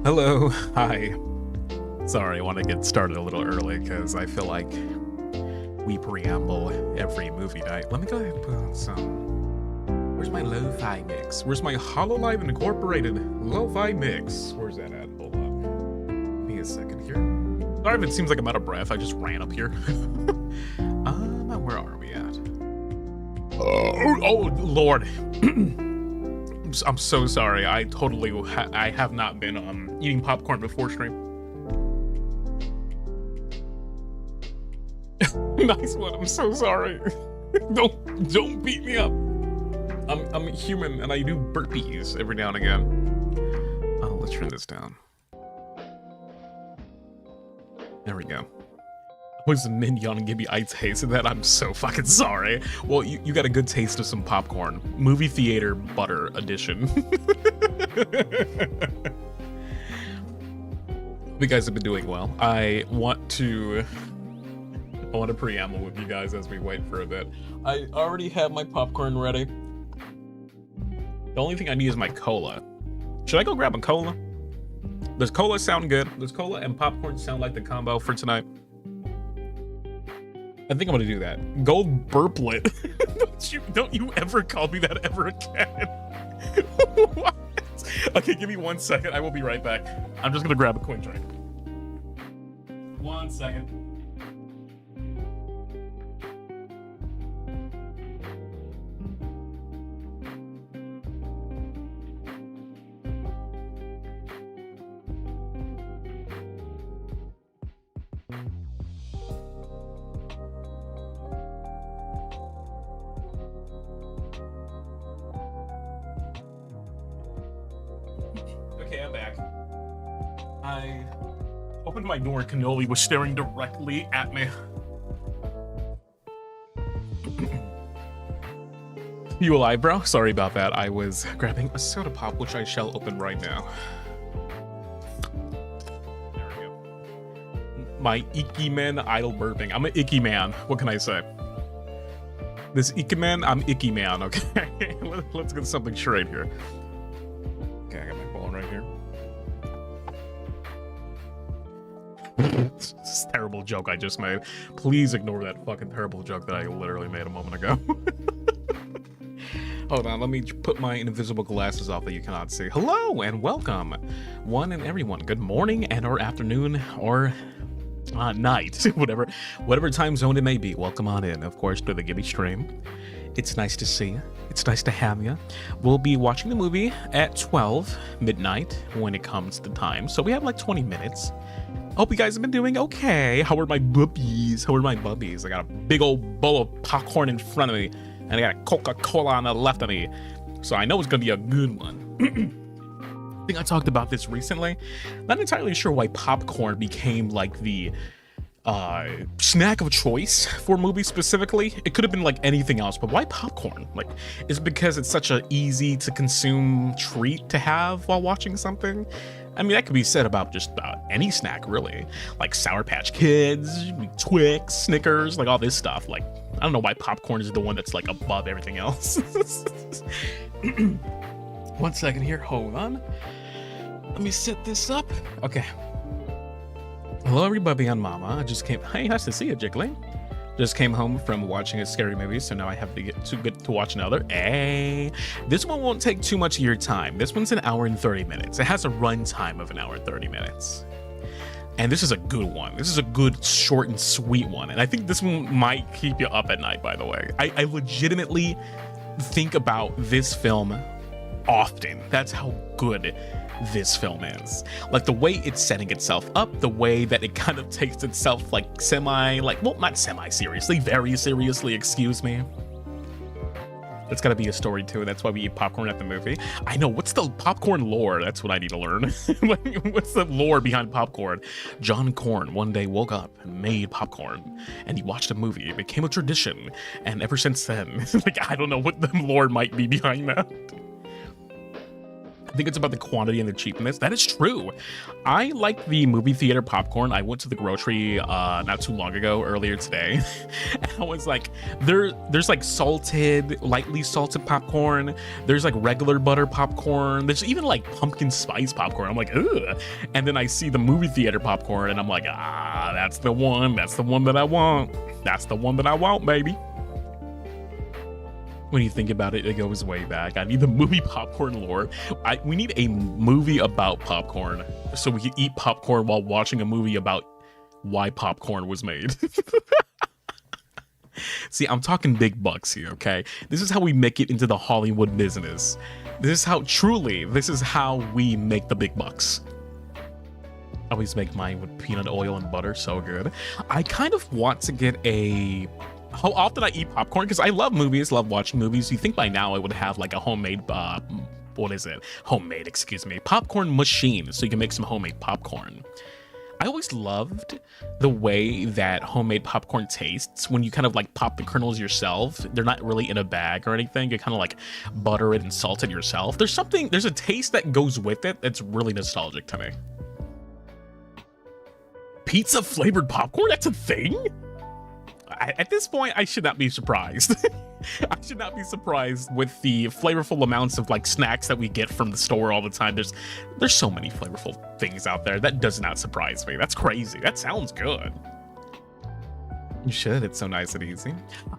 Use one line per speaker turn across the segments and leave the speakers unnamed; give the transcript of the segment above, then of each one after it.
Hello, hi. Sorry, I want to get started a little early because I feel like we preamble every movie night. Let me go ahead and put on some. Where's my lo-fi mix? Where's my Hololive Incorporated lo-fi mix? Where's that at? Hold on. Give me a second here. Sorry if it seems like I'm out of breath. I just ran up here. Where are we at? Oh Lord. I'm so sorry. I totally I have not been eating popcorn before stream. Nice one. I'm so sorry. don't beat me up. I'm human and I do burpees every now and again. Oh, let's turn this down. There we go. Was a minion and give me eye taste of that? I'm so fucking sorry. Well, you got a good taste of some popcorn. Movie theater butter edition. You guys have been doing well. I want to preamble with you guys as we wait for a bit. I already have my popcorn ready. The only thing I need is my cola. Should I go grab a cola? Does cola sound good? Does cola and popcorn sound like the combo for tonight? I think I'm gonna do that. Goldbullet. don't you ever call me that ever again. What? Okay, give me 1 second. I will be right back. I'm just gonna grab a quick drink. 1 second. Okay, I'm back. I opened my door and Cannoli was staring directly at me. You alive, bro? Sorry about that. I was grabbing a soda pop, which I shall open right now. There we go. My icky man idle burping. I'm an icky man. What can I say? This icky man, I'm icky man, okay? Let's get something straight here. Okay, I got my phone right here. This is a terrible joke I just made. Please ignore that fucking terrible joke that I literally made a moment ago. Hold on, let me put my invisible glasses off that you cannot see. Hello and welcome, one and everyone. Good morning and or afternoon or night, whatever time zone it may be. Welcome on in, of course, to the Gibby stream. It's nice to see you. It's nice to have you. We'll be watching the movie at 12 midnight when it comes to time. So we have like 20 minutes. Hope you guys have been doing okay. How are my bubbies? How are my bubbies? I got a big old bowl of popcorn in front of me, and I got a Coca-Cola on the left of me. So I know it's gonna be a good one. I think I talked about this recently. Not entirely sure why popcorn became like the snack of choice for movies specifically. It could have been like anything else, but why popcorn? Like, is it because it's such a easy to consume treat to have while watching something? I mean, that could be said about just any snack, really. Like Sour Patch Kids, Twix, Snickers, like all this stuff. Like, I don't know why popcorn is the one that's like above everything else. 1 second here, hold on. Let me set this up. Okay. Hello, everybody on Mama. I just came. Hey, nice to see you, Jiggly. Just came home from watching a scary movie, so now I have to get to watch another. Hey, this one won't take too much of your time. This one's 1 hour and 30 minutes. It has a run time of 1 hour and 30 minutes. And this is a good one. This is a good, short and sweet one. And I think this one might keep you up at night, by the way. I legitimately think about this film often. That's how good this film is. Like the way it's setting itself up, the way that it kind of takes itself like well, not semi-seriously, very seriously, excuse me. That's gotta be a story too. That's why we eat popcorn at the movie. I know, what's the popcorn lore? That's what I need to learn. What's the lore behind popcorn? John Corn one day woke up and made popcorn and he watched a movie. It became a tradition. And ever since then, like, I don't know what the lore might be behind that. I think it's about the quantity and the cheapness. That is true. I like the movie theater popcorn. I went to the grocery not too long ago, earlier today. And I was like, there's like salted, lightly salted popcorn. There's like regular butter popcorn. There's even like pumpkin spice popcorn. I'm like, ugh. And then I see the movie theater popcorn and I'm like, that's the one. That's the one that I want. That's the one that I want, baby. When you think about it, it goes way back. I need the movie popcorn lore. We need a movie about popcorn so we can eat popcorn while watching a movie about why popcorn was made. See, I'm talking big bucks here, okay? This is how we make it into the Hollywood business. This is how we make the big bucks. I always make mine with peanut oil and butter, so good. I kind of want to get how often I eat popcorn, because I love movies, love watching movies. You think by now I would have like a homemade, popcorn machine, so you can make some homemade popcorn. I always loved the way that homemade popcorn tastes when you kind of like pop the kernels yourself. They're not really in a bag or anything. You kind of like butter it and salt it yourself. There's a taste that goes with it that's really nostalgic to me. Pizza flavored popcorn? That's a thing? At this point, I should not be surprised. I should not be surprised with the flavorful amounts of like snacks that we get from the store all the time. There's so many flavorful things out there. That does not surprise me. That's crazy. That sounds good. You should. It's so nice and easy.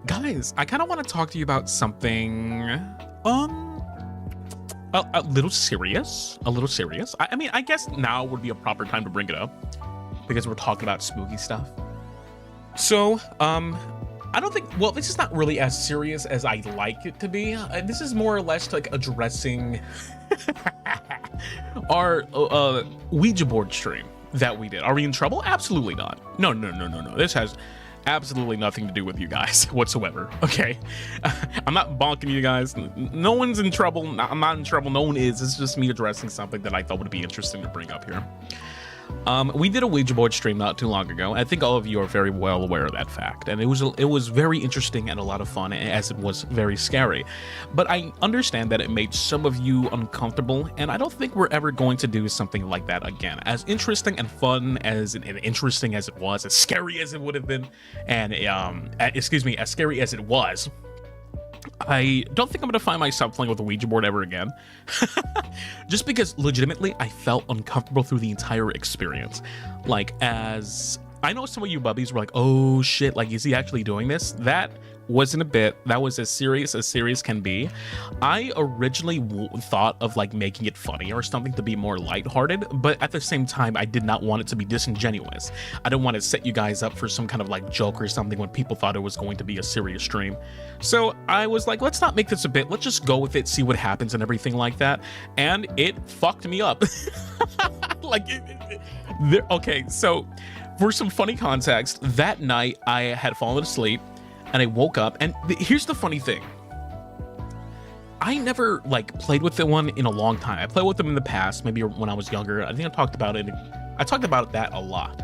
Guys, I kind of want to talk to you about something a little serious. I mean, I guess now would be a proper time to bring it up because we're talking about spooky stuff. So, I don't think, well, this is not really as serious as I'd like it to be. This is more or less like addressing our Ouija board stream that we did. Are we in trouble? Absolutely not. No. This has absolutely nothing to do with you guys whatsoever, okay? I'm not bonking you guys. No one's in trouble. I'm not in trouble. No one is. It's just me addressing something that I thought would be interesting to bring up here. We did a Ouija board stream not too long ago. I think all of you are very well aware of that fact, and it was very interesting and a lot of fun, as it was very scary. But I understand that it made some of you uncomfortable, and I don't think we're ever going to do something like that again. As interesting and fun and interesting as it was, as scary as it would have been, and as scary as it was, I don't think I'm gonna find myself playing with a Ouija board ever again. Just because legitimately I felt uncomfortable through the entire experience. Like, as I know some of you bubbies were like, oh shit, like, is he actually doing this? That wasn't a bit. That was as serious can be. I originally thought of like making it funny or something to be more lighthearted, but at the same time I did not want it to be disingenuous. I don't want to set you guys up for some kind of like joke or something when people thought it was going to be a serious stream. So I was like, let's not make this a bit, let's just go with it, see what happens and everything like that. And it fucked me up. Like, okay, so for some funny context, that night I had fallen asleep and I woke up, and here's the funny thing. I never like played with the one in a long time. I played with them in the past, maybe when I was younger. I think I talked about it. I talked about that a lot.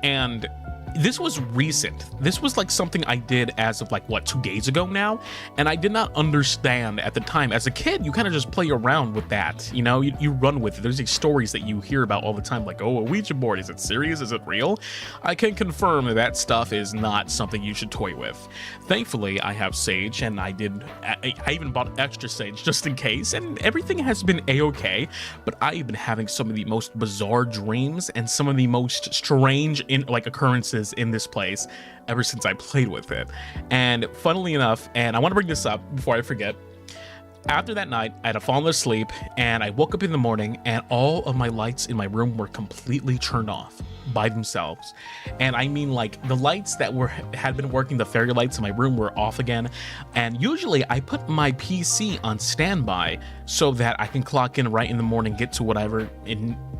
And this was recent. This was like something I did as of like, what, 2 days ago now? And I did not understand at the time. As a kid, you kind of just play around with that. You know, you run with it. There's these stories that you hear about all the time, like, oh, a Ouija board, is it serious? Is it real? I can confirm that that stuff is not something you should toy with. Thankfully, I have sage, and I even bought extra sage just in case, and everything has been a-okay, but I've been having some of the most bizarre dreams and some of the most strange occurrences in this place ever since I played with it. And funnily enough, and I want to bring this up before I forget, after that night I had fallen asleep and I woke up in the morning and all of my lights in my room were completely turned off by themselves. And I mean, like, the lights that had been working, the fairy lights in my room, were off again. And usually I put my PC on standby so that I can clock in right in the morning, get to whatever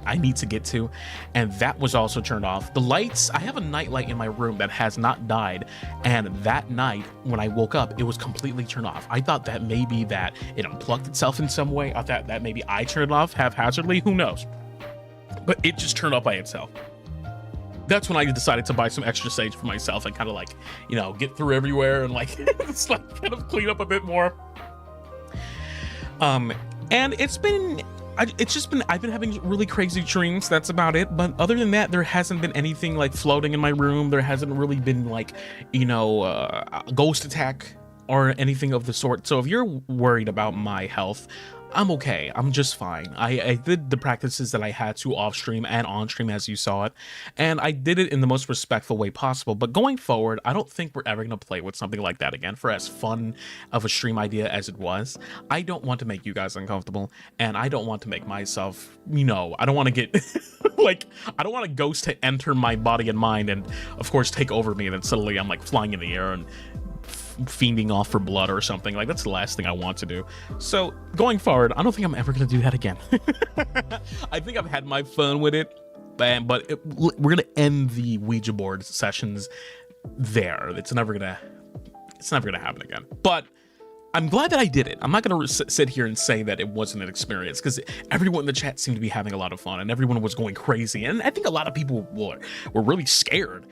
I need to get to, and that was also turned off. The lights, I have a night light in my room that has not died, and that night when I woke up, it was completely turned off. I thought that maybe that it unplugged itself in some way. I thought that maybe I turned it off haphazardly, who knows? But it just turned off by itself. That's when I decided to buy some extra sage for myself and kind of like, you know, get through everywhere and like, just like kind of clean up a bit more. And I've been having really crazy dreams. That's about it. But other than that, there hasn't been anything like floating in my room. There hasn't really been like, a ghost attack or anything of the sort. So if you're worried about my health, I'm okay. I'm just fine. I did the practices that I had to off stream and on stream, as you saw it, and I did it in the most respectful way possible. But going forward, I don't think we're ever going to play with something like that again. For as fun of a stream idea as it was, I don't want to make you guys uncomfortable, and I don't want to make myself, I don't want to get like, I don't want a ghost to enter my body and mind and of course take over me, and then suddenly I'm like flying in the air and fiending off for blood or something. Like, that's the last thing I want to do. So going forward, I don't think I'm ever gonna do that again. I think I've had my fun with it, but we're gonna end the Ouija board sessions there. It's never gonna happen again. But I'm glad that I did it. I'm not going to sit here and say that it wasn't an experience, because everyone in the chat seemed to be having a lot of fun and everyone was going crazy. And I think a lot of people were really scared.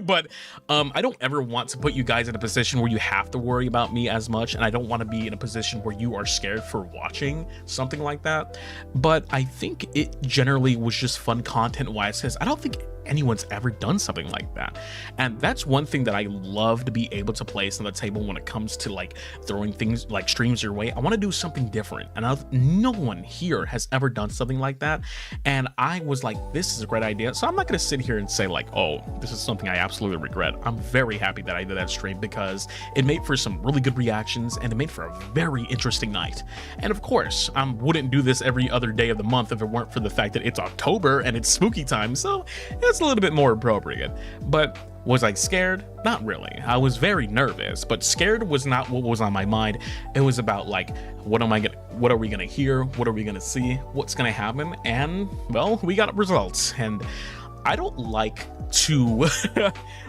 But I don't ever want to put you guys in a position where you have to worry about me as much. And I don't want to be in a position where you are scared for watching something like that. But I think it generally was just fun content-wise, because I don't think anyone's ever done something like that. And that's one thing that I love to be able to place on the table when it comes to like throwing things like streams your way. I want to do something different, and no one here has ever done something like that. And I was like, this is a great idea. So I'm not going to sit here and say like, oh, this is something I absolutely regret. I'm very happy that I did that stream, because it made for some really good reactions and it made for a very interesting night. And of course, I wouldn't do this every other day of the month if it weren't for the fact that it's October and it's spooky time, so it's a little bit more appropriate. But was I scared? Not really. I was very nervous, but scared was not what was on my mind. It was about like, what are we gonna hear? What are we gonna see? What's gonna happen? And well, we got results. And I don't like to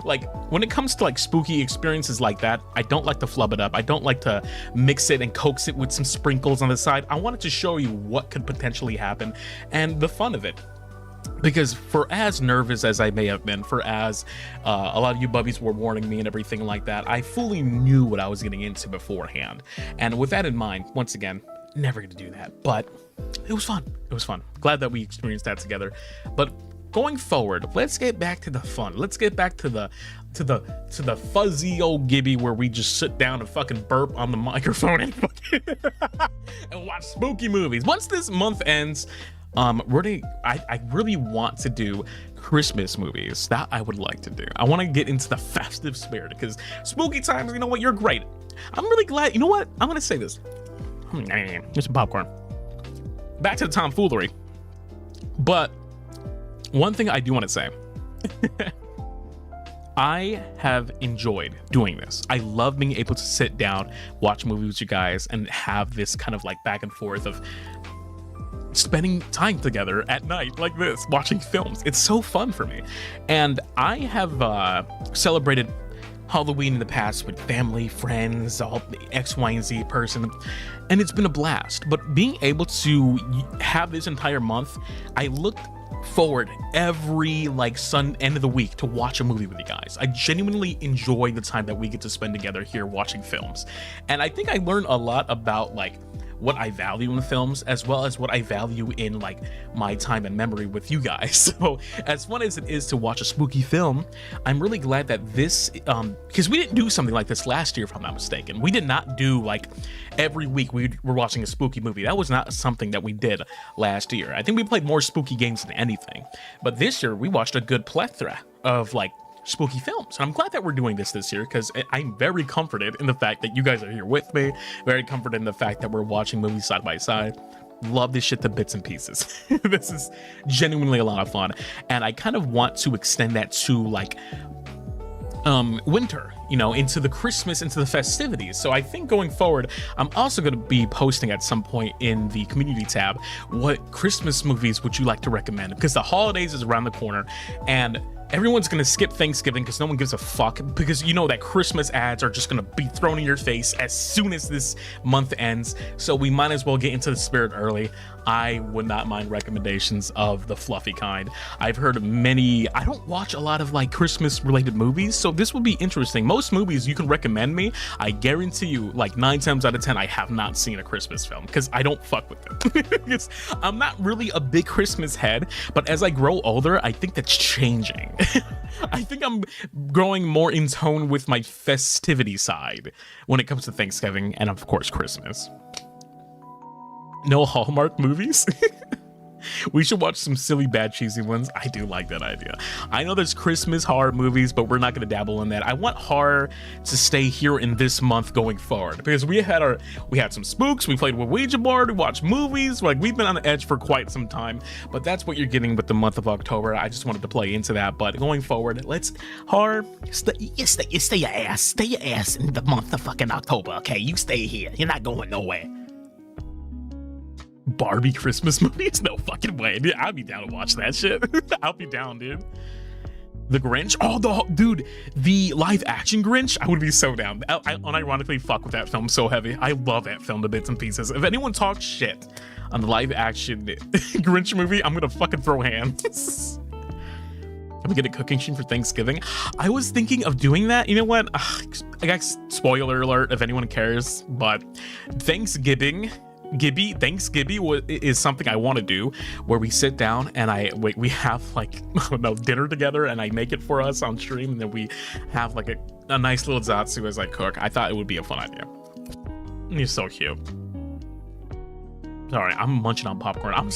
like, when it comes to like spooky experiences like that, I don't like to flub it up. I don't like to mix it and coax it with some sprinkles on the side. I wanted to show you what could potentially happen and the fun of it. Because for as nervous as I may have been, for as a lot of you bubbies were warning me and everything like that, I fully knew what I was getting into beforehand. And with that in mind, once again, never gonna do that, but it was fun. It was fun. Glad that we experienced that together. But going forward, let's get back to the fun. Let's get back to the fuzzy old Gibby where we just sit down and fucking burp on the microphone and fucking and watch spooky movies. Once this month ends, I really want to do Christmas movies. That I would like to do. I want to get into the festive spirit, because spooky times, you know what, you're great. I'm really glad. You know what, I'm gonna say this. Here's some popcorn. Back to the tomfoolery. But one thing I do want to say, I have enjoyed doing this. I love being able to sit down, watch movies with you guys, and have this kind of like back and forth of spending time together at night like this, watching films. It's so fun for me. And I have celebrated Halloween in the past with family, friends, all the X, Y, and Z person, and it's been a blast. But being able to have this entire month, I looked forward every like end of the week to watch a movie with you guys. I genuinely enjoy the time that we get to spend together here watching films. And I think I learned a lot about like what I value in films, as well as what I value in like my time and memory with you guys. So as fun as it is to watch a spooky film, I'm really glad that this, because we didn't do something like this last year, if I'm not mistaken. We did not do like every week we were watching a spooky movie. That was not something that we did last year. I think we played more spooky games than anything. But this year we watched a good plethora of like spooky films, and I'm glad that we're doing this year, because I'm very comforted in the fact that you guys are here with me, very comforted in the fact that we're watching movies side by side. Love this shit to bits and pieces. This is genuinely a lot of fun, and I kind of want to extend that to like winter, you know, into the Christmas, into the festivities. So I think going forward, I'm also going to be posting at some point in the community tab, what Christmas movies would you like to recommend, because the holidays is around the corner, and everyone's gonna skip Thanksgiving because no one gives a fuck, because you know that Christmas ads are just gonna be thrown in your face as soon as this month ends. So we might as well get into the spirit early. I would not mind recommendations of the fluffy kind. I've heard many. I don't watch a lot of like Christmas related movies, so this would be interesting. Most movies you can recommend me, I guarantee you, like 9 times out of 10, I have not seen a Christmas film because I don't fuck with them. I'm not really a big Christmas head, but as I grow older, I think that's changing. I think I'm growing more in tone with my festivity side when it comes to Thanksgiving and of course Christmas. No Hallmark movies? We should watch some silly, bad, cheesy ones. I do like that idea. I know there's Christmas horror movies, but we're not going to dabble in that. I want horror to stay here in this month going forward, because we had some spooks, we played with Ouija board, we watched movies, like we've been on the edge for quite some time, but that's what you're getting with the month of October. I just wanted to play into that, but going forward, let's horror, stay your ass in the month of fucking October, okay? You stay here. You're not going nowhere. Barbie Christmas movies? No fucking way, dude. I'd be down to watch that shit. I'll be down, dude. The Grinch? Oh, dude, the live action Grinch? I would be so down. I unironically fuck with that film so heavy. I love that film to bits and pieces. If anyone talks shit on the live action Grinch movie, I'm gonna fucking throw hands. Can we get a cooking stream for Thanksgiving? I was thinking of doing that. You know what? I guess spoiler alert if anyone cares, but Thanksgiving is something I want to do, where we sit down and we have like, I don't know, dinner together, and I make it for us on stream, and then we have like a nice little zatsu as I cook. I thought it would be a fun idea. You're so cute. Sorry, I'm munching on popcorn. I'm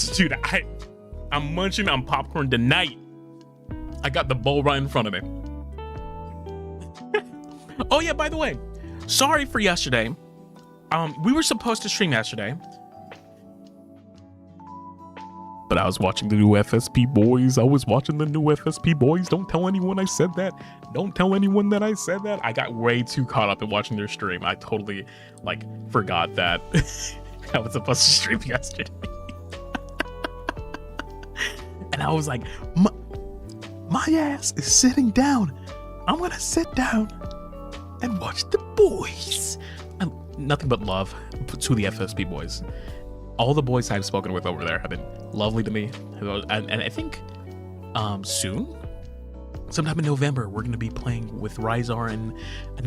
munching on popcorn tonight. I got the bowl right in front of me. Oh yeah, by the way, sorry for yesterday. We were supposed to stream yesterday, but I was watching the new FSP boys. Don't tell anyone I said that. Don't tell anyone that I said that. I got way too caught up in watching their stream. I totally like forgot that I was supposed to stream yesterday. And I was like, my ass is sitting down. I'm gonna sit down and watch the boys. Nothing but love to the FSP boys. All the boys I've spoken with over there have been lovely to me, and I think soon, sometime in November, we're going to be playing with Rizar and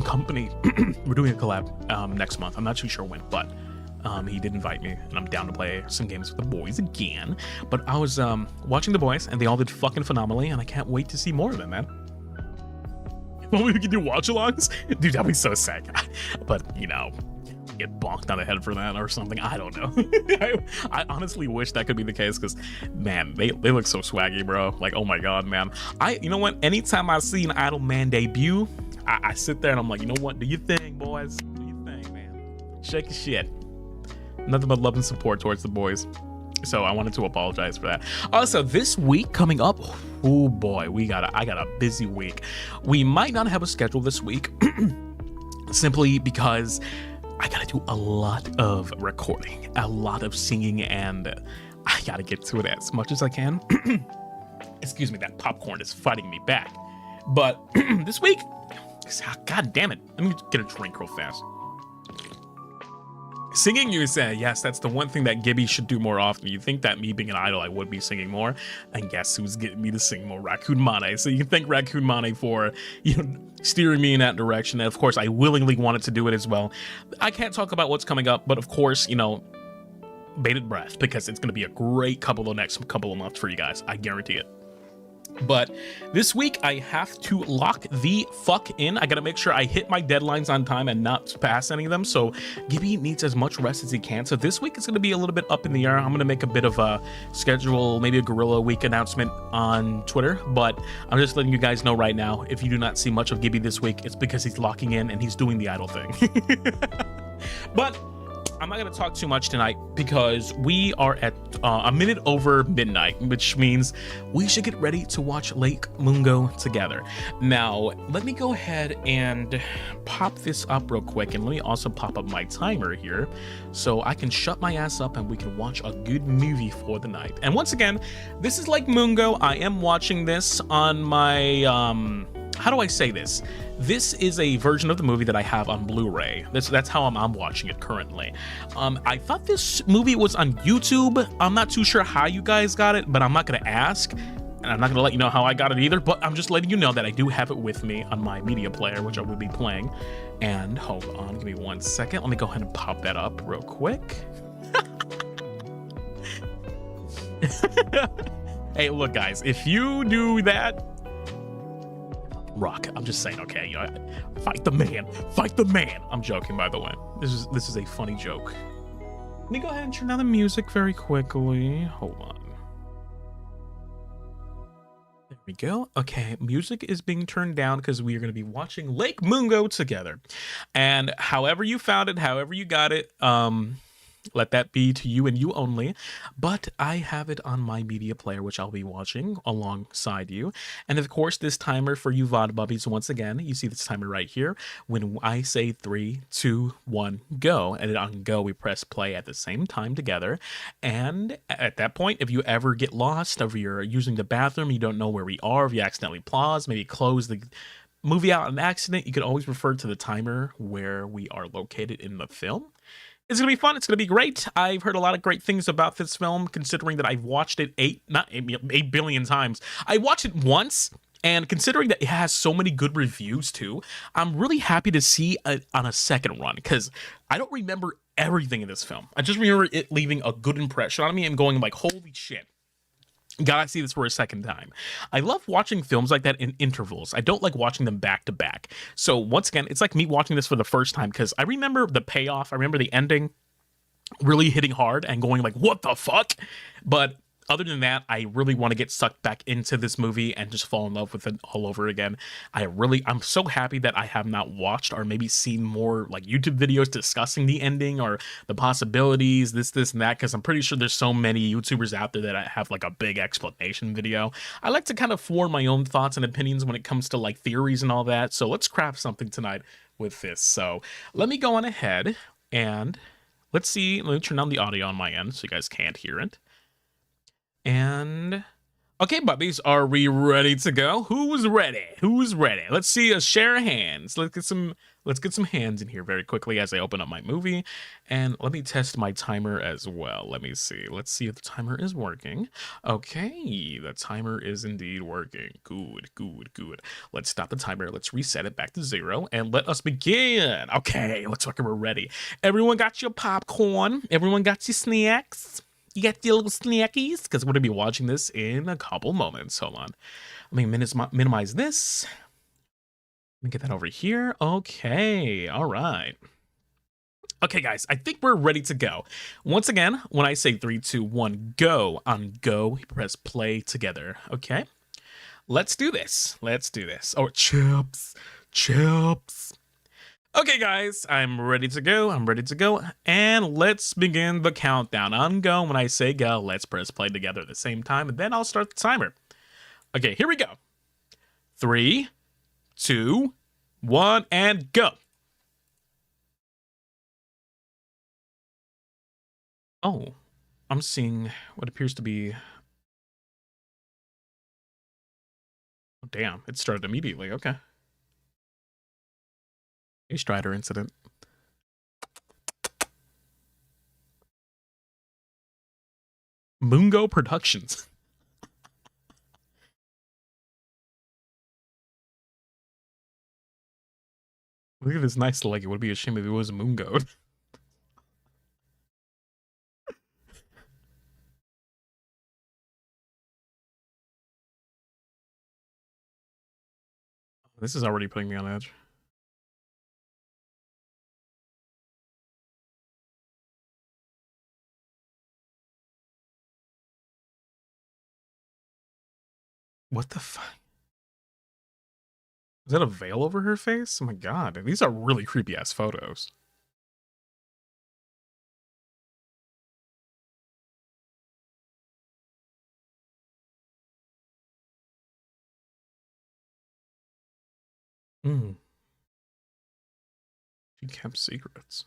company. We're doing a collab next month. I'm not too sure when, but he did invite me, and I'm down to play some games with the boys again. But I was watching the boys, and they all did fucking phenomenally, and I can't wait to see more of them, man. Well, we can do watch-alongs? Dude, that'd be so sick. But, you know, get bonked on the head for that or something. I don't know. I honestly wish that could be the case, because, man, they look so swaggy, bro. Like, oh my god, man. You know what? Anytime I see an Idol Man debut, I sit there and I'm like, you know what? Do your thing, boys. Do your thing, man. Shake your shit. Nothing but love and support towards the boys. So I wanted to apologize for that. Also, this week coming up, oh boy, I got a busy week. We might not have a schedule this week, simply because I gotta do a lot of recording, a lot of singing, and I gotta get to it as much as I can. Excuse me, that popcorn is fighting me back. But this week, god damn it, let me get a drink real fast. Singing, you say, yes, that's the one thing that Gibby should do more often. You think that me being an idol, I would be singing more, and guess who's getting me to sing more? Raccoon Mane. So you can thank Raccoon Mane for, you know, steering me in that direction. And of course, I willingly wanted to do it as well. I can't talk about what's coming up, but of course, you know, bated breath, because it's going to be a great next couple of months for you guys. I guarantee it. But this week, I have to lock the fuck in. I gotta make sure I hit my deadlines on time and not pass any of them. So Gibby needs as much rest as he can. So this week is gonna be a little bit up in the air. I'm gonna make a bit of a schedule, maybe a Gorilla Week announcement on Twitter. But I'm just letting you guys know right now, if you do not see much of Gibby this week, it's because he's locking in and he's doing the idol thing. But I'm not going to talk too much tonight because we are at a minute over midnight, which means we should get ready to watch Lake Mungo together. Now, let me go ahead and pop this up real quick, and let me also pop up my timer here so I can shut my ass up and we can watch a good movie for the night. And once again, this is Lake Mungo. I am watching this on my, how do I say this? This is a version of the movie that I have on Blu-ray. That's how I'm watching it currently. I thought this movie was on YouTube. I'm not too sure how you guys got it, but I'm not gonna ask, and I'm not gonna let you know how I got it either, but I'm just letting you know that I do have it with me on my media player, which I will be playing. And hold on, give me 1 second. Let me go ahead and pop that up real quick. Hey, look guys, if you do that, rock. I'm just saying, okay, you know, fight the man, fight the man. I'm joking, by the way. This is a funny joke. Let me go ahead and turn down the music very quickly. Hold on. There we go. Okay, music is being turned down because we are going to be watching Lake Mungo together. And however you found it, however you got it, let that be to you and you only. But I have it on my media player, which I'll be watching alongside you. And of course, this timer for you VOD bubbies, once again, you see this timer right here. When I say 3, 2, 1, go, and on go, we press play at the same time together. And at that point, if you ever get lost, or you're using the bathroom, you don't know where we are, if you accidentally pause, maybe close the movie out on accident, you can always refer to the timer where we are located in the film. It's going to be fun. It's going to be great. I've heard a lot of great things about this film, considering that I've watched it 8 billion times. I watched it once, and considering that it has so many good reviews too, I'm really happy to see it on a second run, because I don't remember everything in this film. I just remember it leaving a good impression on me and going like, holy shit. Gotta see this for a second time. I love watching films like that in intervals. I don't like watching them back to back. So once again, it's like me watching this for the first time because I remember the payoff. I remember the ending really hitting hard and going like, what the fuck? But other than that, I really want to get sucked back into this movie and just fall in love with it all over again. I'm so happy that I have not watched or maybe seen more like YouTube videos discussing the ending or the possibilities, this, and that, because I'm pretty sure there's so many YouTubers out there that have like a big explanation video. I like to kind of form my own thoughts and opinions when it comes to like theories and all that. So let's craft something tonight with this. So let me go on ahead and let's see. Let me turn down the audio on my end so you guys can't hear it. And okay, bubbies, are we ready to go? Who's ready? Who's ready? Let's see a share of hands. Let's get some hands in here very quickly as I open up my movie. And let me test my timer as well. Let me see. Let's see if the timer is working. Okay, the timer is indeed working. Good, good, good. Let's stop the timer. Let's reset it back to 0 and let us begin. Okay, looks like we're ready. Everyone got your popcorn? Everyone got your snacks? You got your little snackies? Because we're going to be watching this in a couple moments. Hold on. Let me minimize this. Let me get that over here. Okay. All right. Okay, guys. I think we're ready to go. Once again, when I say 3, 2, 1, go, on go, press play together. Okay? Let's do this. Let's do this. Oh, chips. Chips. Okay, guys, I'm ready to go. I'm ready to go. And let's begin the countdown. On go. When I say go, let's press play together at the same time, and then I'll start the timer. Okay, here we go. 3, 2, 1, and go. Oh, I'm seeing what appears to be... Oh, damn, it started immediately. Okay. A Strider incident. MUNGO Productions. Look at this nice leg. It would be a shame if it was MUNGO. This is already putting me on edge. What the fuck? Is that a veil over her face? Oh my god, these are really creepy ass photos. Mm, she kept secrets.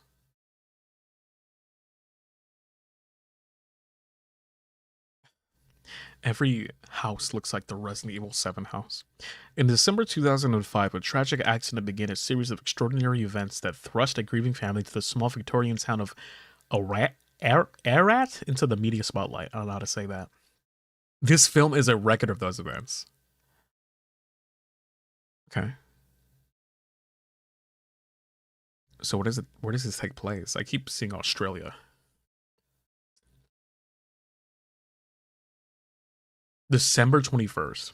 Every house looks like the Resident Evil 7 house. In December 2005, a tragic accident began a series of extraordinary events that thrust a grieving family to the small Victorian town of Arat into the media spotlight. I don't know how to say that. This film is a record of those events. Okay. So what is it? Where does this take place? I keep seeing Australia. December 21st.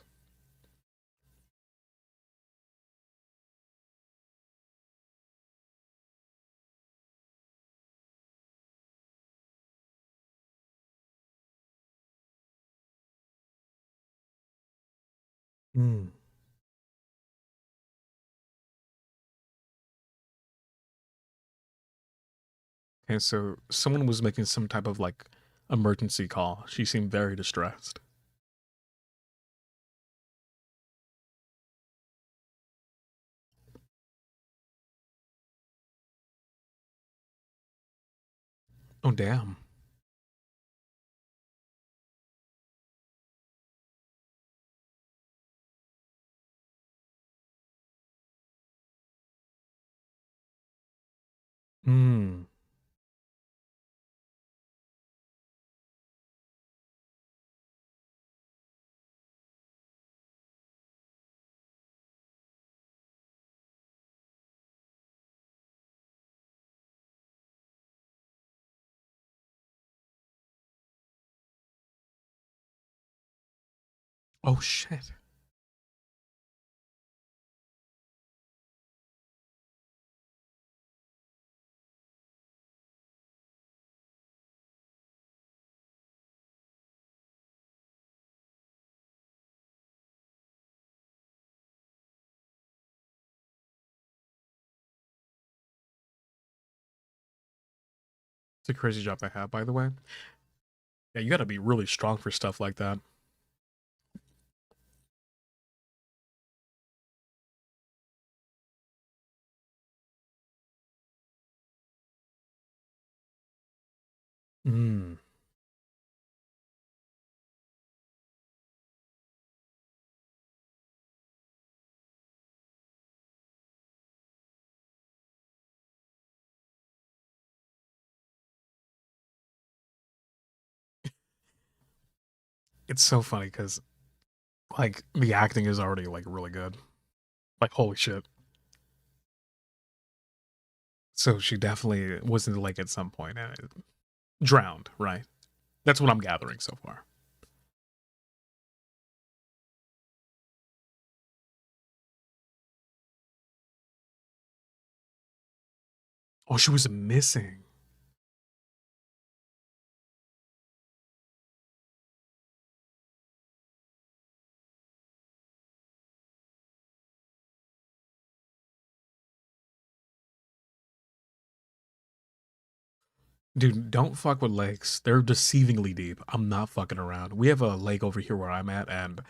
Mm. And so someone was making some type of like emergency call. She seemed very distressed. Oh damn. Hmm. Oh shit. It's a crazy job I have, by the way. Yeah, you gotta be really strong for stuff like that. Mm. It's so funny because like the acting is already like really good. Like holy shit. So she definitely was in the lake at some point and drowned, right? That's what I'm gathering so far. Oh, she was missing. Dude, don't fuck with lakes. They're deceivingly deep. I'm not fucking around. We have a lake over here where I'm at, and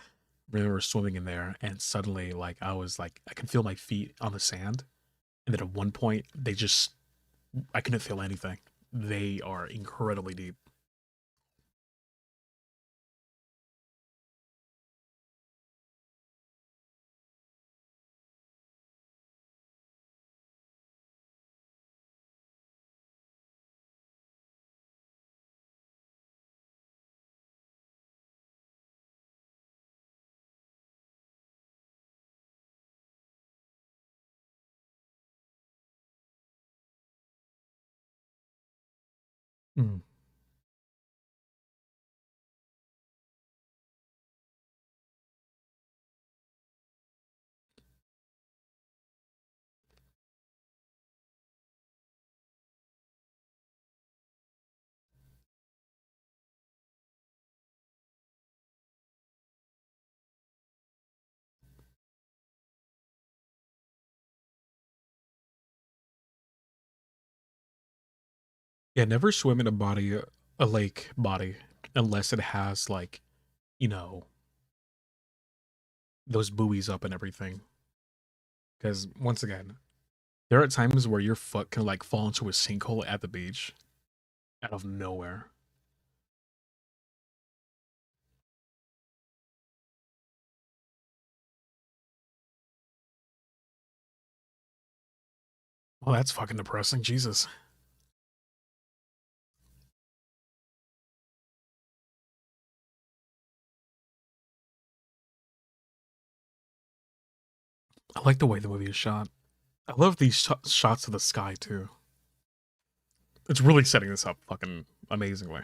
we were swimming in there, and suddenly, like, I was like, I can feel my feet on the sand. And then at one point, I couldn't feel anything. They are incredibly deep. Mm. Yeah, never swim in a lake body, unless it has, like, you know, those buoys up and everything. Because once again, there are times where your foot can like fall into a sinkhole at the beach out of nowhere. Well, that's fucking depressing. Jesus. I like the way the movie is shot. I love these shots of the sky too. It's really setting this up fucking amazingly.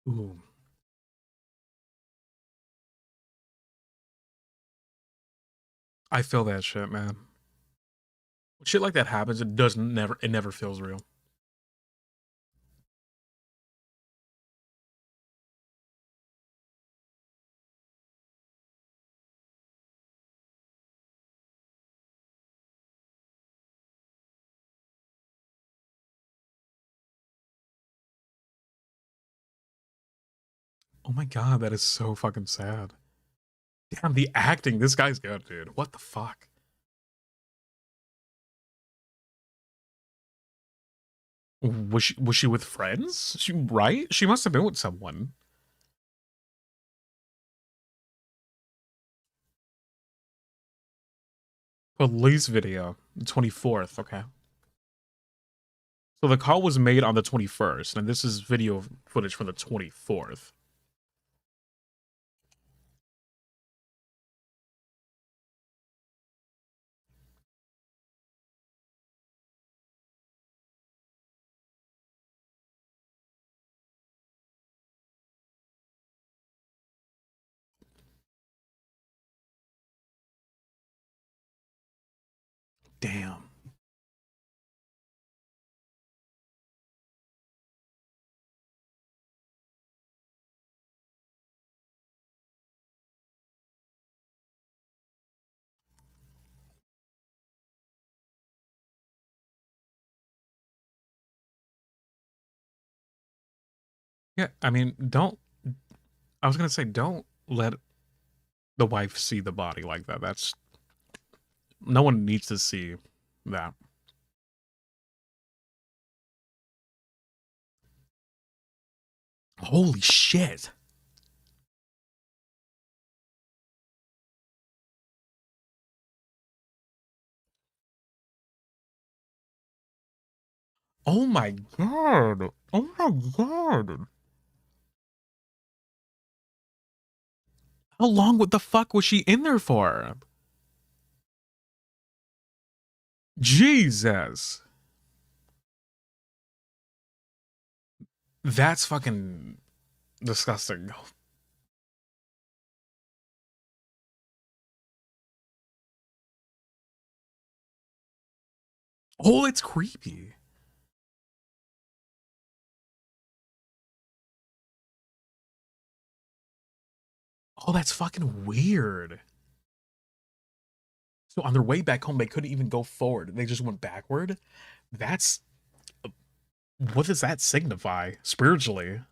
Ooh, I feel that shit, man. When shit like that happens, it never feels real. Oh my god, that is so fucking sad. Damn, the acting. This guy's good, dude. What the fuck? Was she with friends? She right? She must have been with someone. Police video, 24th. Okay. So the call was made on the 21st, and this is video footage from the 24th. Damn. Yeah, I mean, don't. I was gonna say, don't let the wife see the body like that. That's no one needs to see that. Holy shit! Oh my god! Oh my god! How long? What the fuck was she in there for? Jesus! That's fucking disgusting. Oh, it's creepy. Oh, that's fucking weird. So on their way back home, they couldn't even go forward. They just went backward. That's what does that signify spiritually?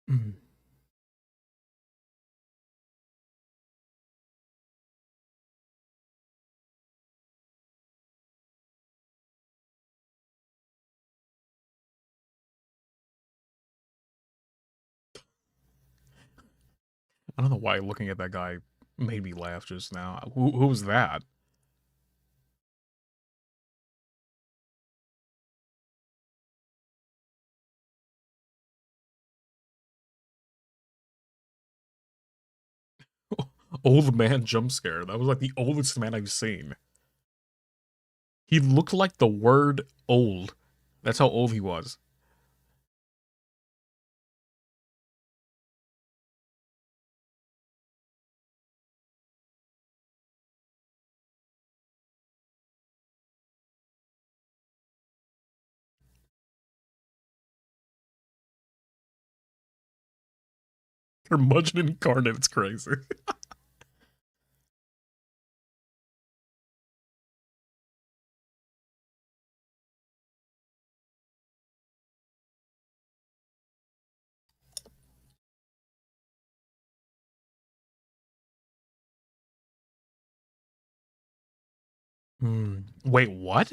Mm. I don't know why looking at that guy made me laugh just now. Who was that? old man jump scare. That was like the oldest man I've seen. He looked like the word old. That's how old he was. Curmudgeon incarnate. It's crazy. Wait, what?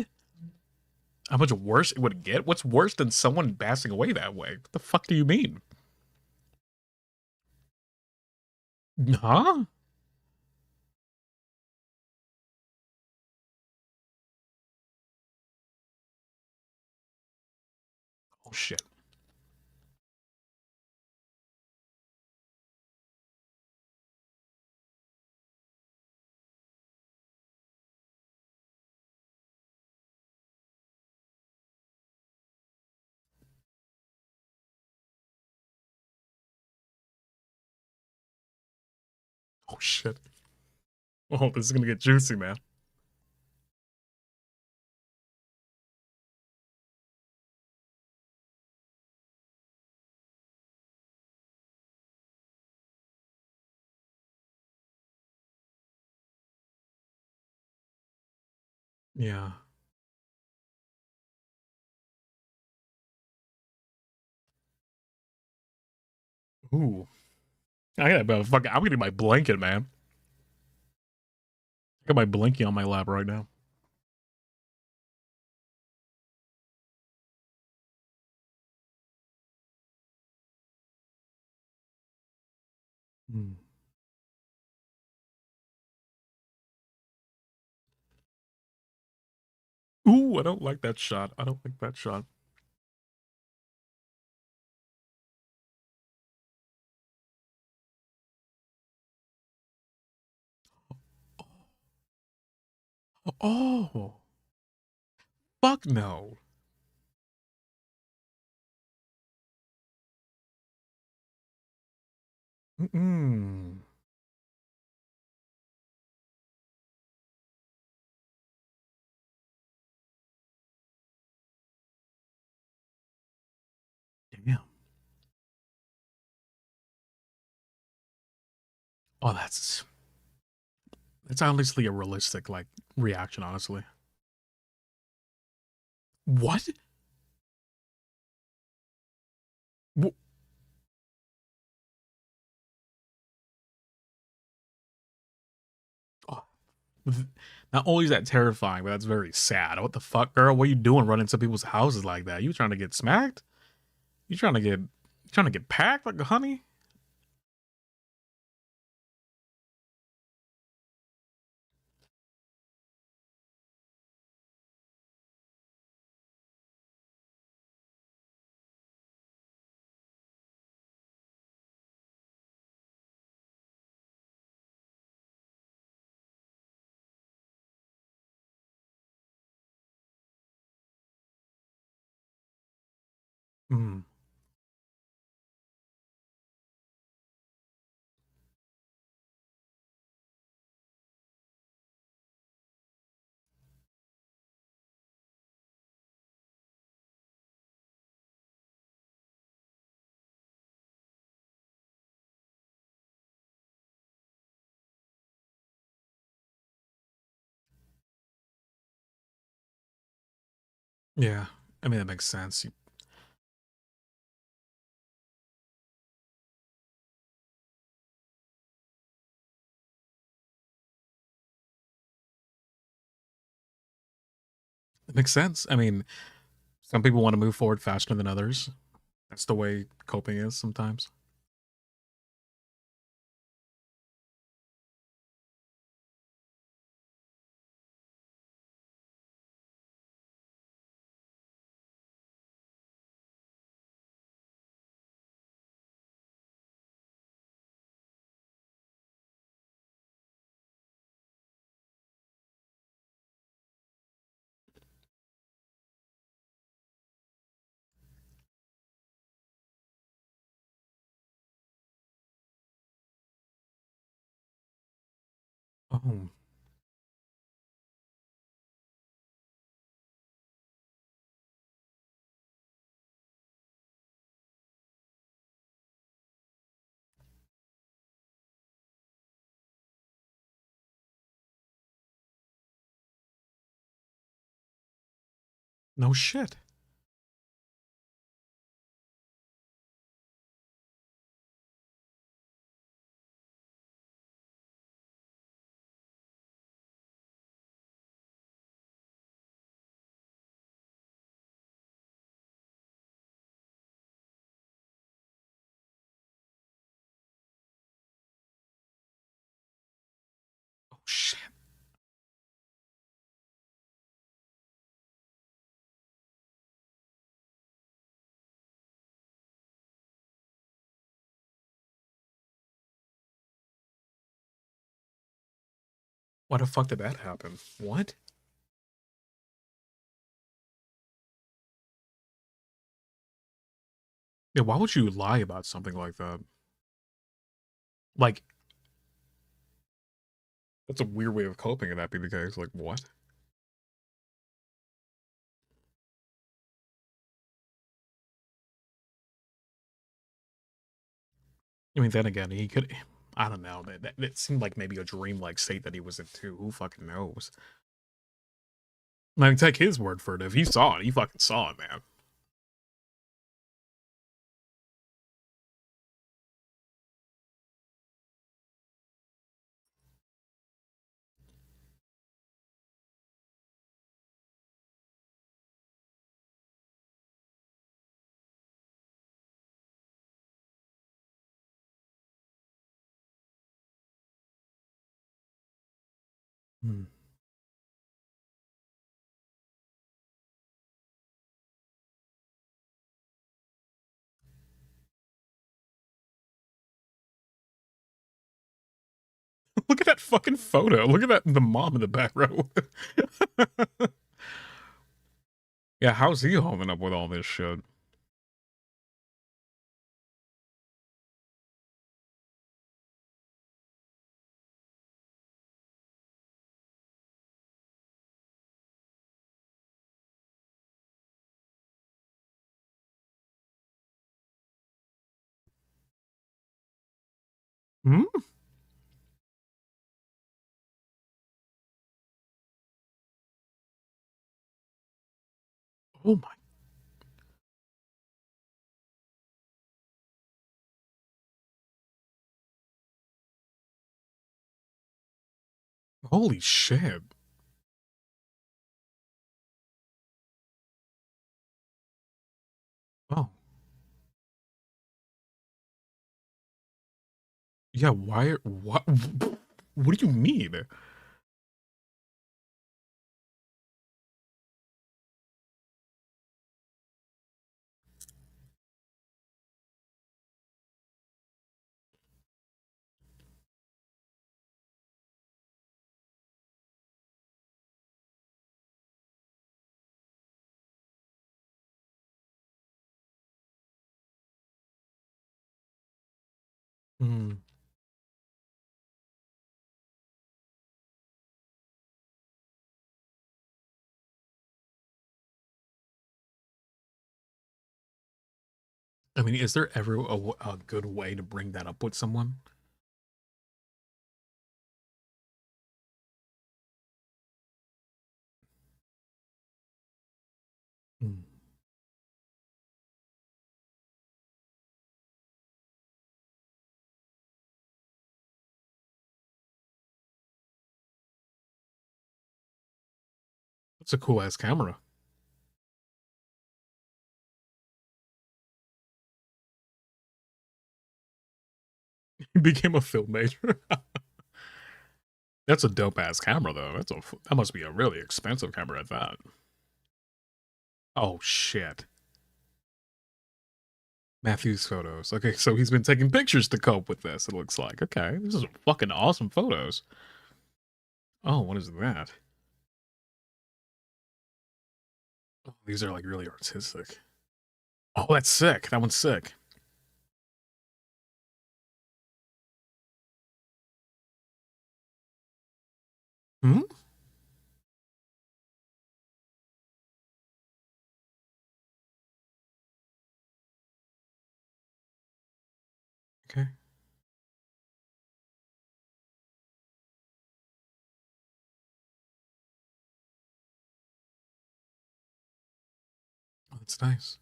How much worse it would get? What's worse than someone passing away that way? What the fuck do you mean? Huh? Oh shit. Oh shit. Oh, this is gonna get juicy, man. Yeah. Ooh. I got about fuck. I'm getting my blanket, man. I got my blankie on my lap right now. Hmm. Ooh, I don't like that shot. I don't like that shot. Oh, fuck no. Mm-mm. Damn. Oh, that's honestly a realistic like reaction, honestly. What? Wh- oh, not only is that terrifying, but that's very sad. What the fuck, girl? What are you doing running to people's houses like that? You trying to get smacked? You trying to get packed like a honey? Mm, yeah, I mean that makes sense. It makes sense. I mean, some people want to move forward faster than others. That's the way coping is sometimes. Oh. No shit. Oh shit. Why the fuck did that happen? What? Yeah, why would you lie about something like that? Like, that's a weird way of coping if that be the case. Like, what? I mean, then again, he could. I don't know. That seemed like maybe a dreamlike state that he was in too. Who fucking knows? I mean, take his word for it. If he saw it, he fucking saw it, man. Hmm. Look at that fucking photo. Look at that, the mom in the back row. Yeah, how's he holding up with all this shit? Hmm? Oh my. Holy shit. Oh. Yeah, why? What? What do you mean? Hmm. I mean, is there ever a good way to bring that up with someone? Hmm. That's a cool ass camera. He became a film major. That's a dope ass camera though. That must be a really expensive camera at that. Oh shit. Matthew's photos. Okay, so he's been taking pictures to cope with this, it looks like. Okay, this is fucking awesome photos. Oh, what is that? Oh, these are like really artistic. Oh, that's sick. That one's sick. Hmm? Okay. Oh, that's nice.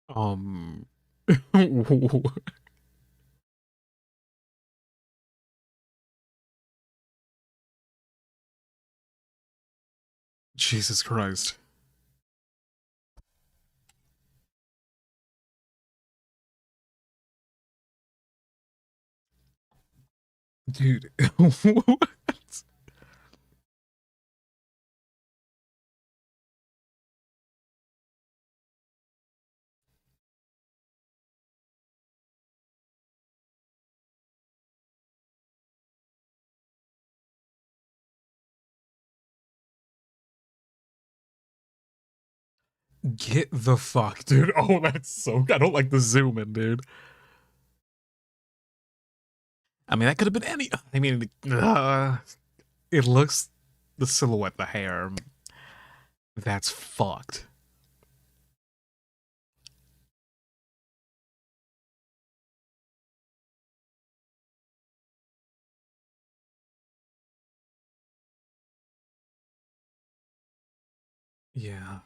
Um. Jesus Christ. Dude. What? Get the fuck, dude. Oh, that's so. I don't like the zoom in, dude. I mean, that could have been any. I mean, it looks the silhouette, the hair. That's fucked. Yeah.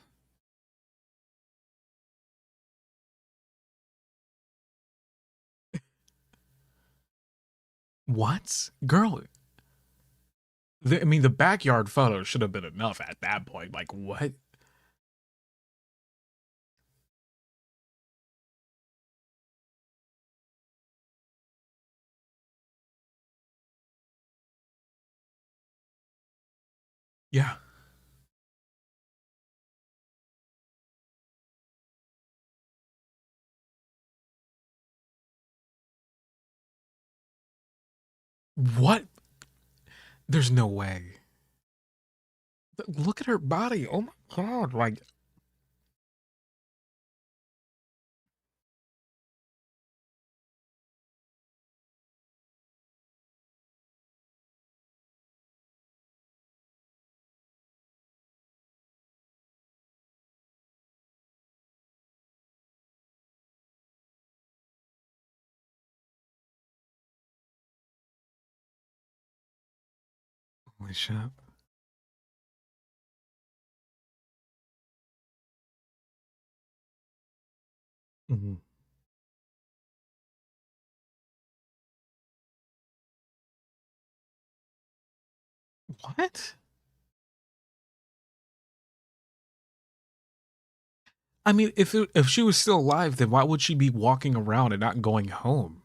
What? Girl, I mean, the backyard photo should have been enough at that point. Like, what? Yeah. What? There's no way. Look at her body. Oh my god. Like, holy shit. Mhm. What? I mean, if she was still alive, then why would she be walking around and not going home?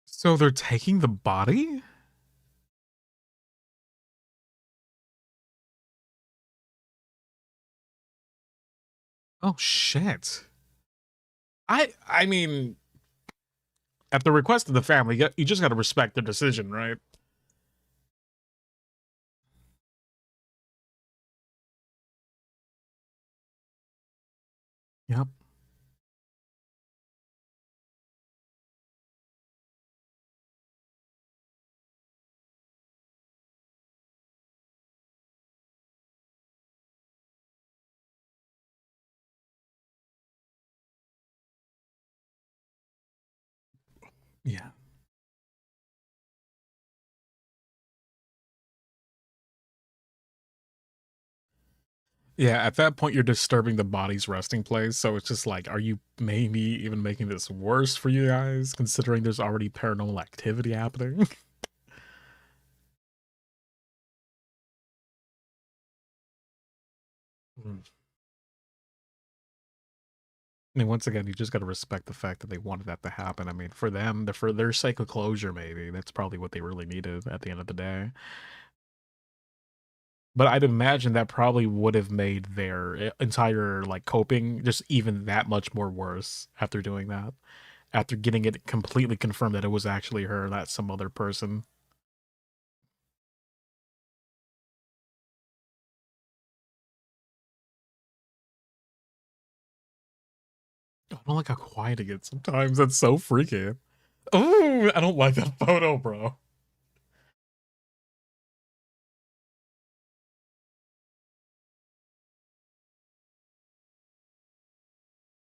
So they're taking the body? Oh shit. I mean, at the request of the family, you just got to respect their decision, right? Yep. Yeah. Yeah, at that point, you're disturbing the body's resting place. So it's just like, are you maybe even making this worse for you guys, considering there's already paranormal activity happening? Mm. I mean, once again, you just got to respect the fact that they wanted that to happen. I mean, for them, for their sake of closure, maybe that's probably what they really needed at the end of the day. But I'd imagine that probably would have made their entire like coping just even that much more worse after doing that. After getting it completely confirmed that it was actually her, not some other person. I don't like how quiet it gets sometimes. That's so freaky. Oh, I don't like that photo, bro.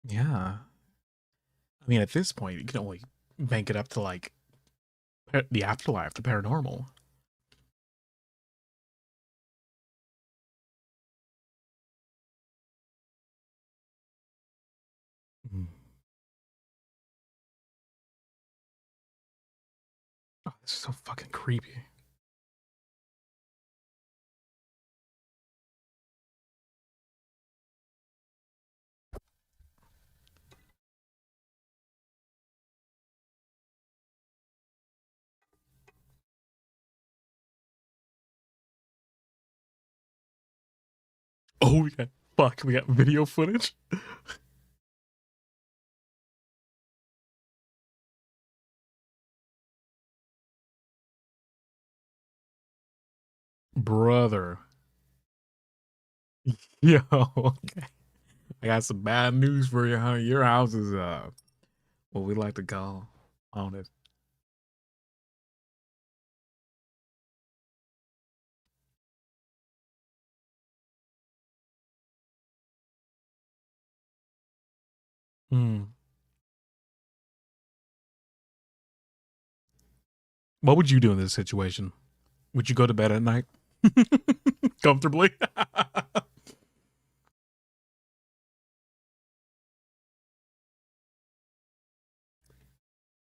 Yeah. I mean, at this point, you can only bank it up to like the afterlife, the paranormal. Mm. Oh, this is so fucking creepy. Oh, yeah. Fuck, we got video footage. Brother. Yo, okay. I got some bad news for you, huh? Your house is what we like to call haunted. Hmm. What would you do in this situation? Would you go to bed at night comfortably?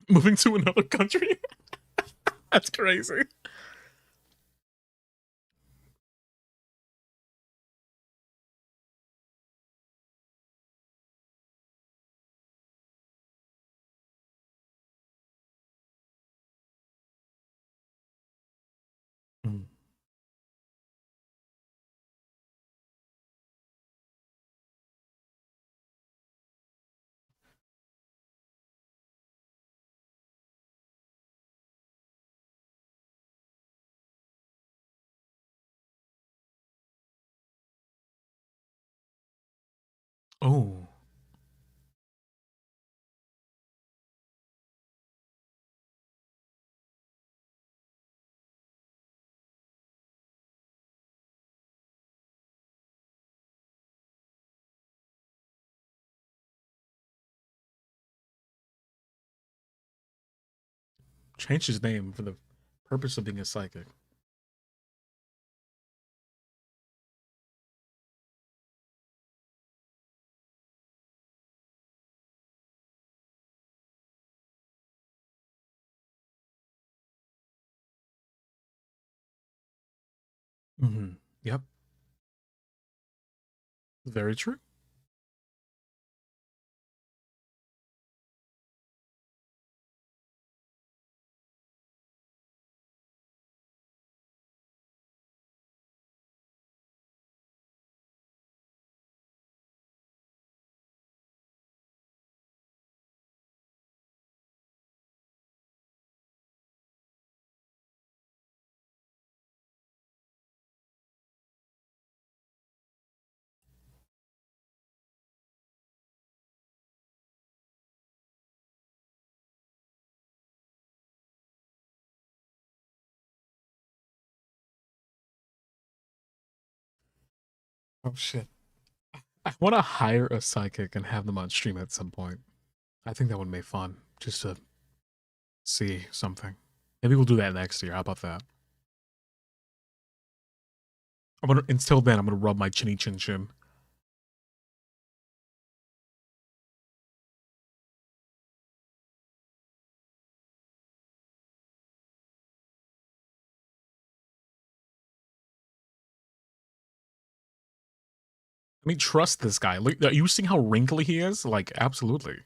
Moving to another country? That's crazy. Mm. Oh, changed his name for the purpose of being a psychic. Mm-hmm. Yep, very true. Oh shit. I want to hire a psychic and have them on stream at some point. I think that would make fun, just to see something. Maybe we'll do that next year. How about that? I'm gonna until then I'm gonna rub my chinny chin chin. I mean, trust this guy. Look, are you seeing how wrinkly he is? Like, absolutely.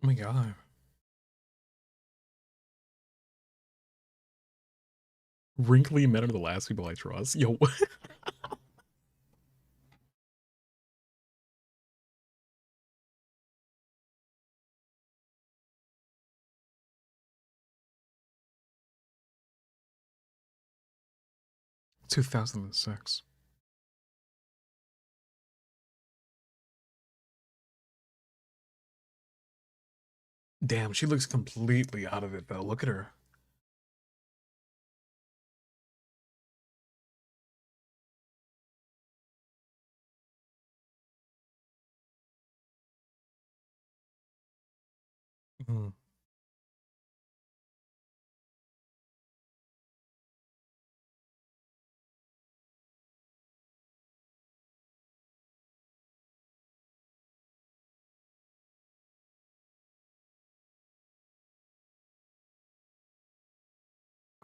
my god. Wrinkly men are the last people I trust. Yo. 2006. Damn, she looks completely out of it though. Look at her. Mm.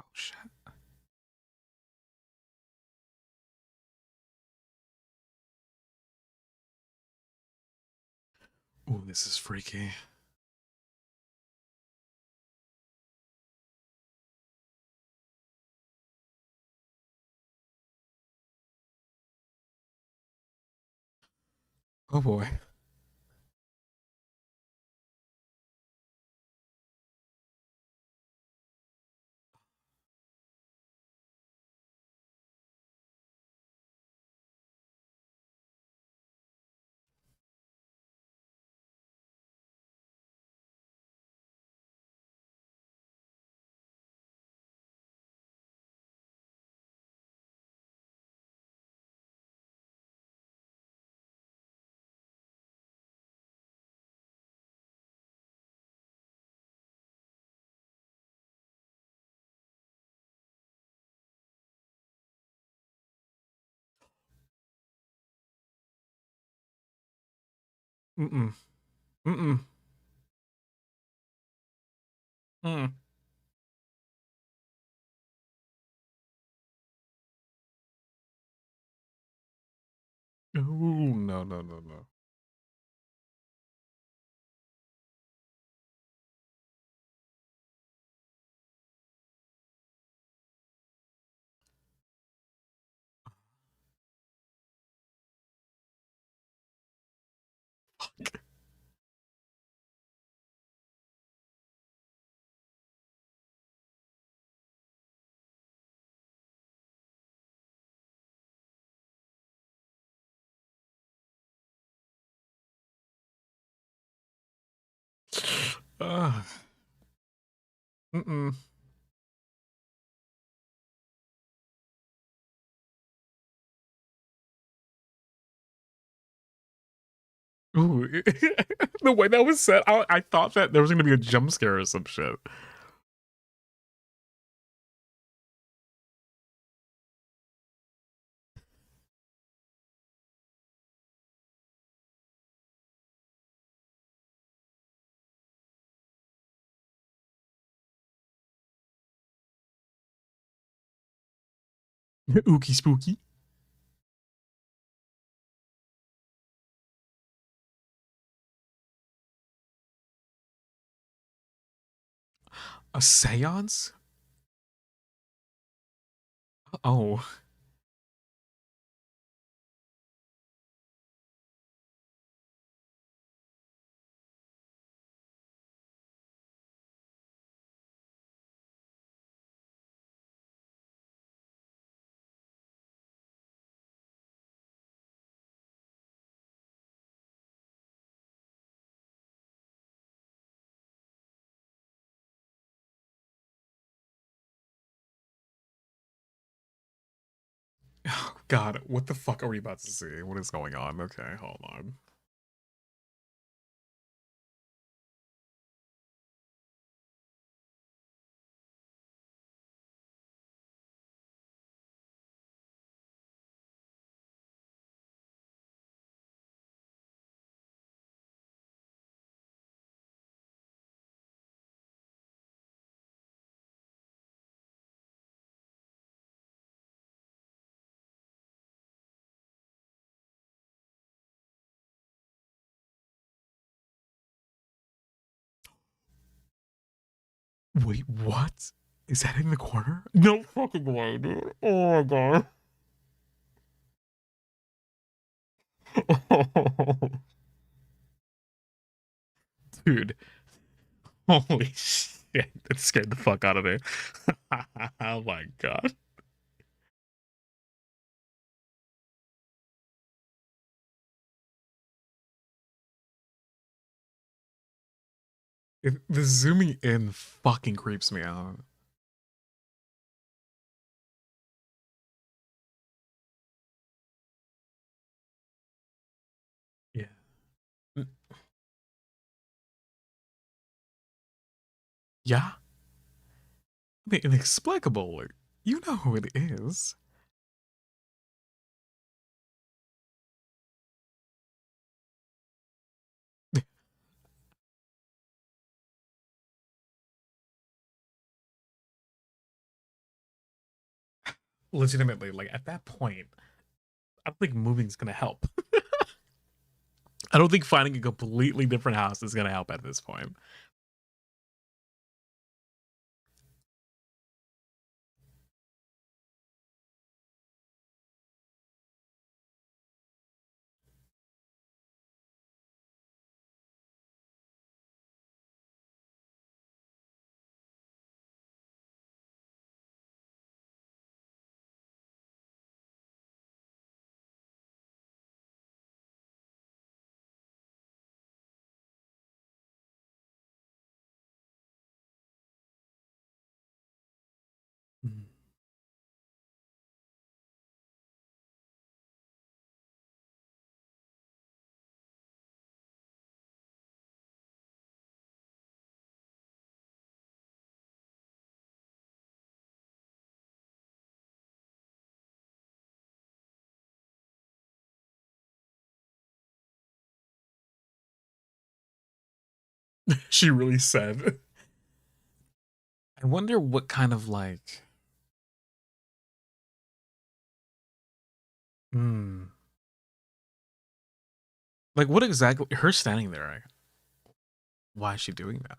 Oh shit. Oh, this is freaky. Oh boy. Mm-mm. Mm-mm. Mm. Oh, no, no, no, no. Mm-mm. Ooh. The way that was set, I thought that there was gonna be a jump scare or some shit. Ookie spooky. A seance? Oh. Oh, God, what the fuck are we about to see? What is going on? Okay, hold on. Wait, what? Is that in the corner? No fucking way, dude. Oh my god. Dude, holy shit. That scared the fuck out of me. Oh my god. The zooming in fucking creeps me out. Yeah. Yeah. I mean, inexplicable. You know who it is. Legitimately, like at that point, I don't think moving's gonna help. I don't think finding a completely different house is gonna help at this point. Mm. She really said. I wonder what kind of like. Hmm. Like what exactly? Her standing there. Why is she doing that?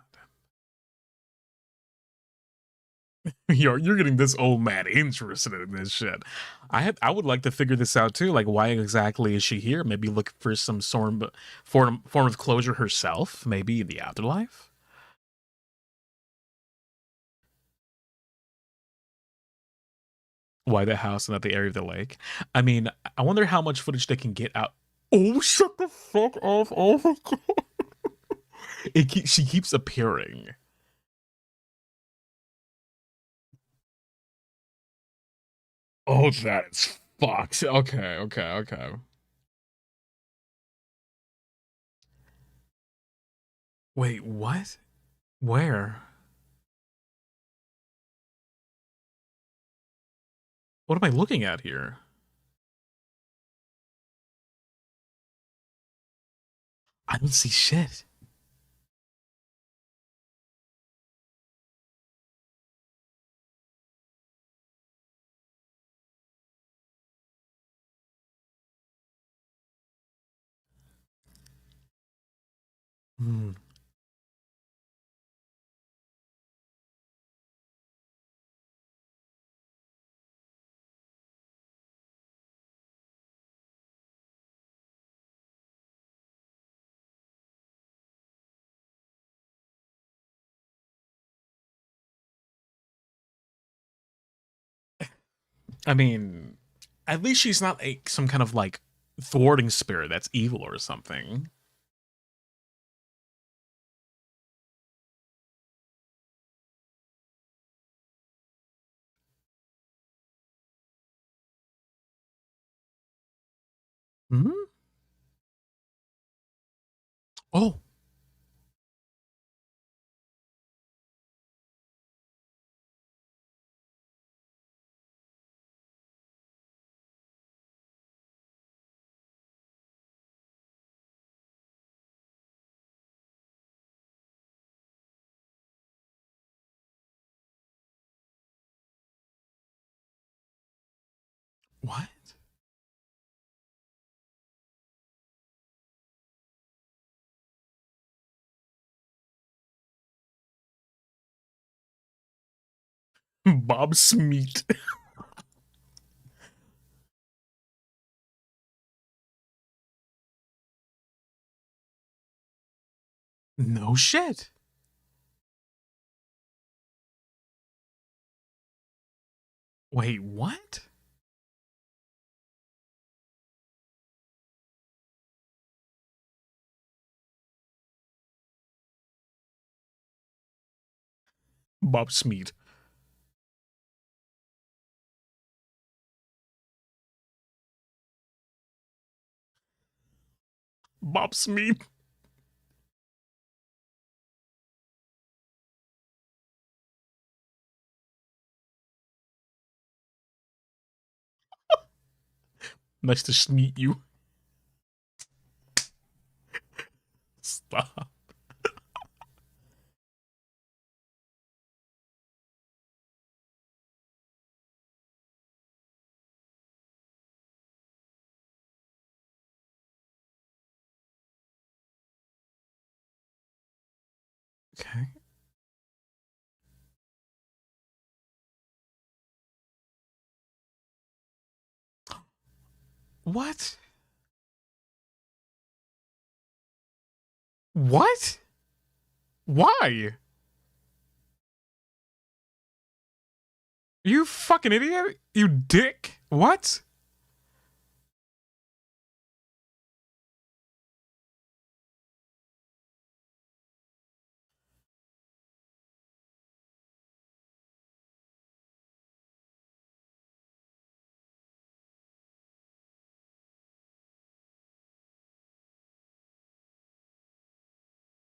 You're getting this old man interested in this shit. I would like to figure this out too. Like, why exactly is she here? Maybe look for some form of closure herself. Maybe in the afterlife. Why the house and not the area of the lake? I mean, I wonder how much footage they can get out. Oh, shut the fuck off! Oh my god! She keeps appearing. Oh, that is fucked. Okay, okay, okay. Wait, what? Where? What am I looking at here? I don't see shit. Hmm. I mean, at least she's not some kind of like thwarting spirit that's evil or something. Hmm? Oh, what? Bob Smeet. No shit. Wait, what? Bob Smeet. Bob Smeet. Nice to meet you. Stop. Okay. What? What? Why? You fucking idiot? You dick? What?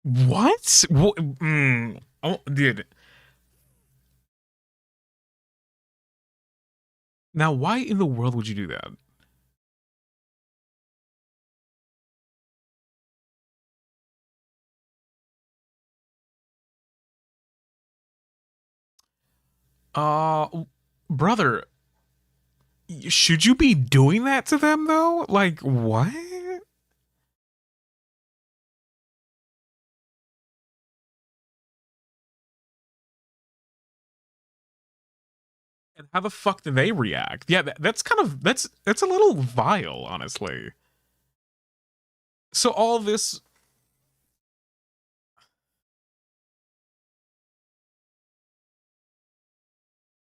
What? Oh, dude. Now, why in the world would you do that? Uh, brother, should you be doing that to them though? Like, what? And how the fuck do they react? Yeah, that's kind of that's a little vile, honestly. So all this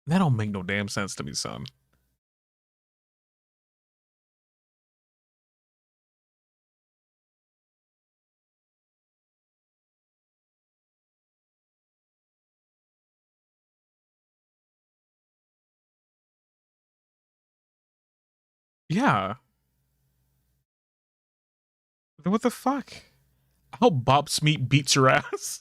that don't make no damn sense to me, son. Yeah. What the fuck? I hope Bob Smeet beats your ass.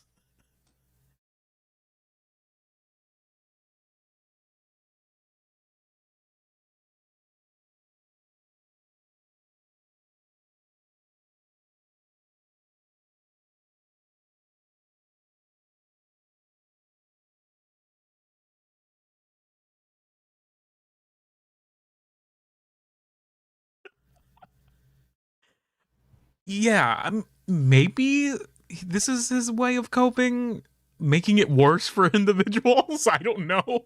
Yeah, maybe this is his way of coping, making it worse for individuals. I don't know.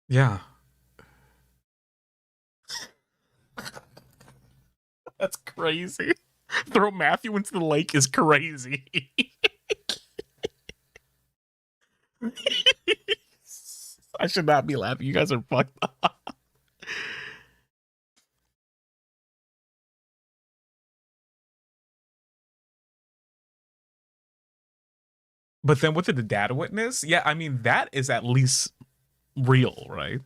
Yeah, that's crazy. Throw Matthew into the lake is crazy. I should not be laughing. You guys are fucked up. But then with the data witness, yeah, I mean that is at least real, right?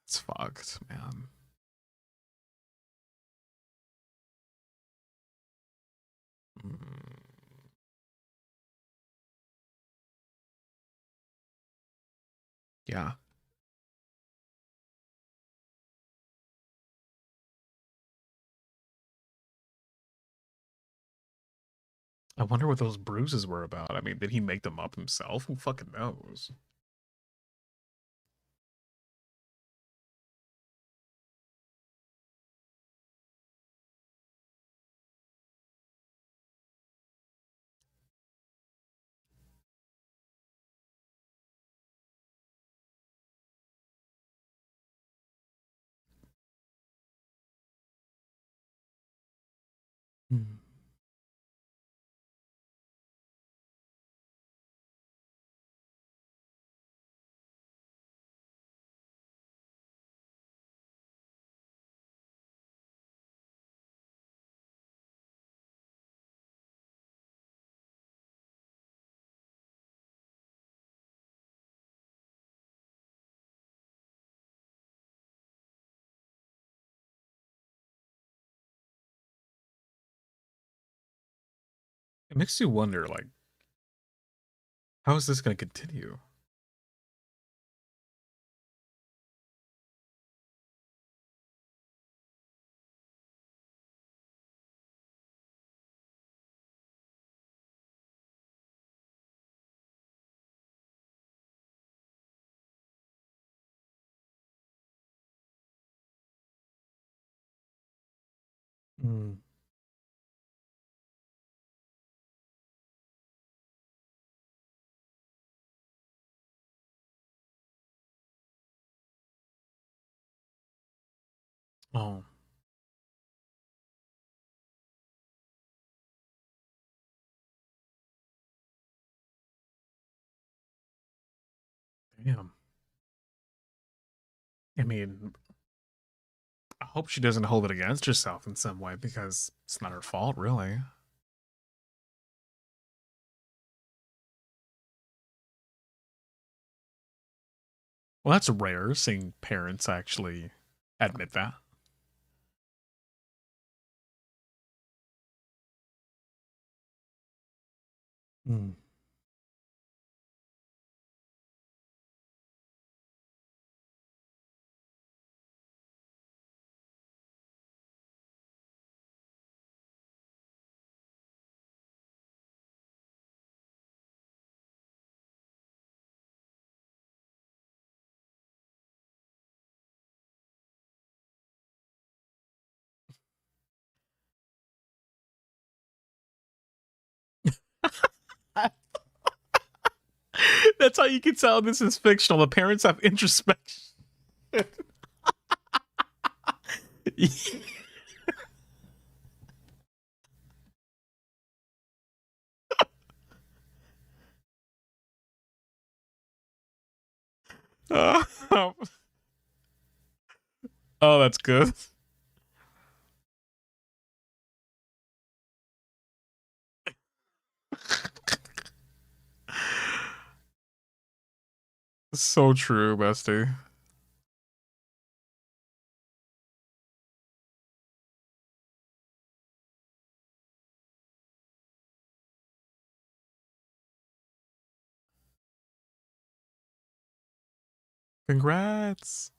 It's fucked, man. Mm, yeah. I wonder what those bruises were about. I mean, did he make them up himself? Who fucking knows? Hmm. It makes you wonder, like, how is this going to continue? Hmm. Oh, damn. I mean, I hope she doesn't hold it against herself in some way because it's not her fault, really. Well, that's rare seeing parents actually admit that. Hmm. That's how you can tell this is fictional. The parents have introspection. Oh, oh, that's good. So true, bestie. Congrats.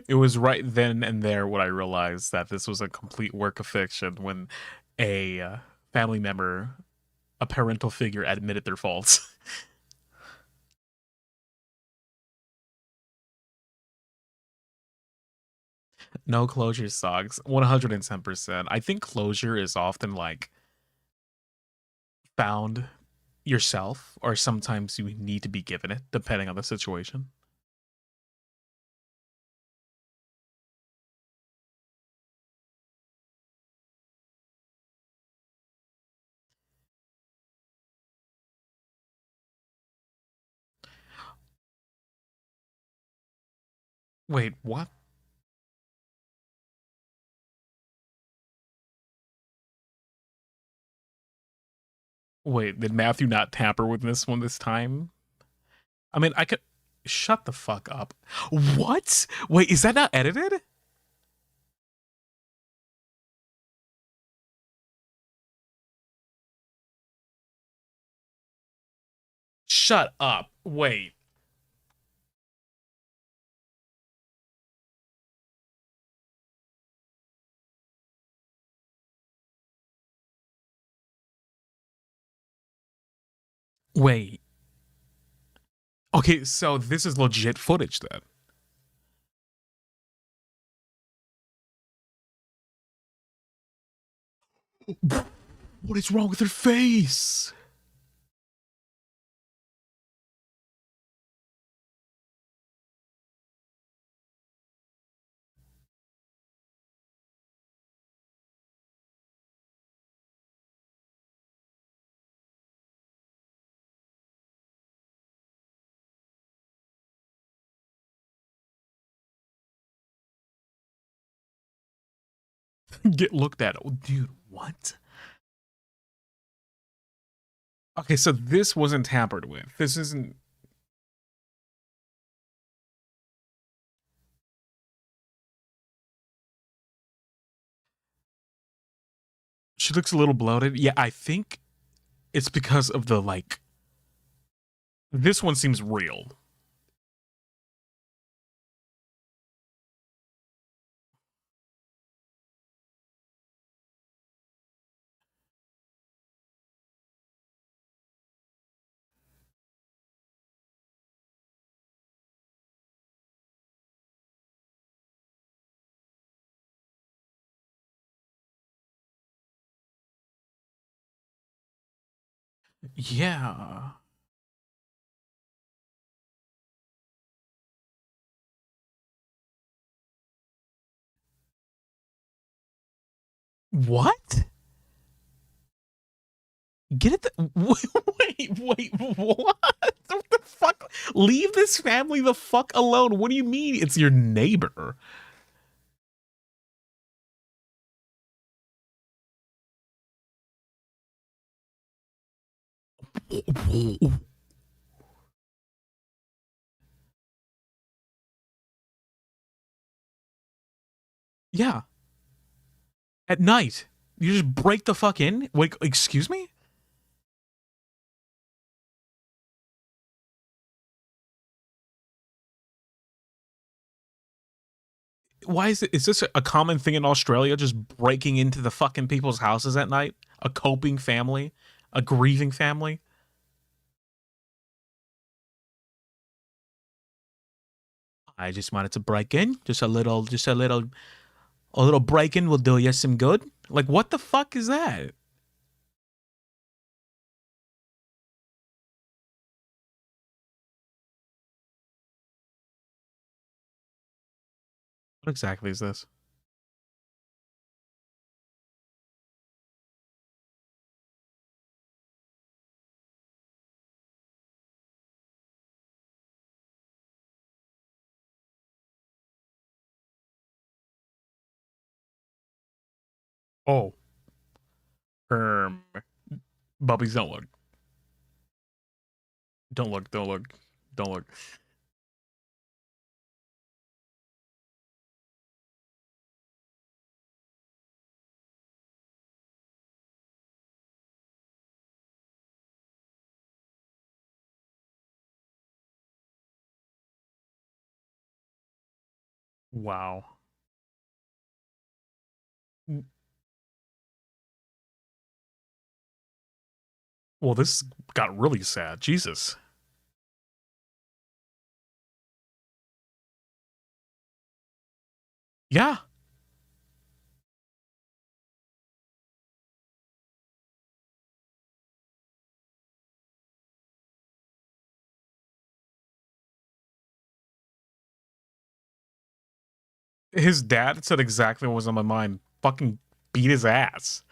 It was right then and there when I realized that this was a complete work of fiction when a family member, a parental figure, admitted their faults. No closure sucks. 110%. I think closure is often like found yourself, or sometimes you need to be given it, depending on the situation. Wait, what? Wait, did Matthew not tamper with this one this time? I mean, I could. Shut the fuck up. What? Wait, is that not edited? Shut up. Wait. Wait. Okay, so this is legit footage then. What is wrong with her face? Get looked at. Oh, dude, what? Okay, so this wasn't tampered with. This isn't. She looks a little bloated. Yeah, I think it's because of the like. This one seems real. Yeah. What? Get it? Wait, what? What the fuck? Leave this family the fuck alone. What do you mean? It's your neighbor. Yeah, at night. You just break the fuck in? Wait, excuse me? Why is it? Is this a common thing in Australia? Just breaking into the fucking people's houses at night? A coping family? A grieving family? I just wanted to break in. A little break in will do you some good. Like, what the fuck is that? What exactly is this? Oh, um, Bubbies, don't look. Don't look. Don't look. Don't look. Wow. Well, this got really sad. Jesus. Yeah. His dad said exactly what was on my mind. Fucking beat his ass.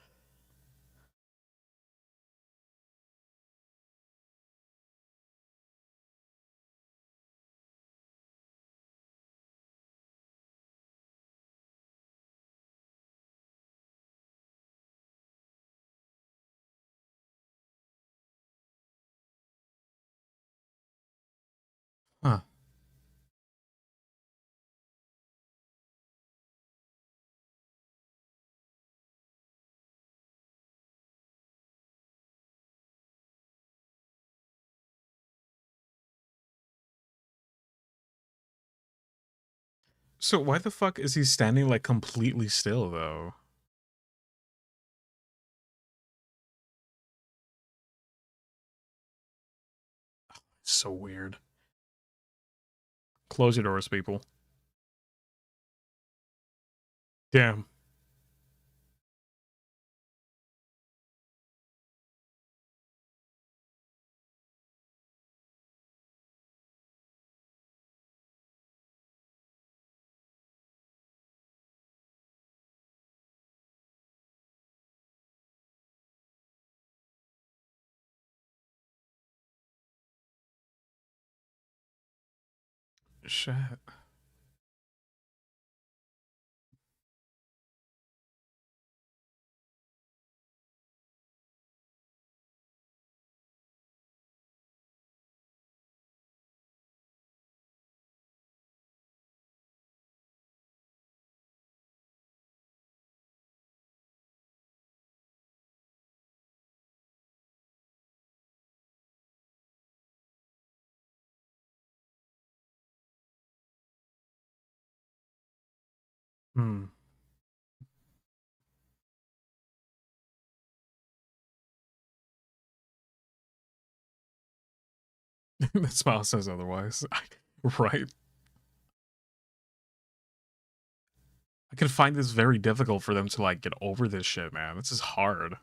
Huh. So why the fuck is he standing like completely still though? So weird. Close your doors, people. Damn. Shit. Hmm. The smile says otherwise. Right. I can find this very difficult for them to like get over this shit, man. This is hard.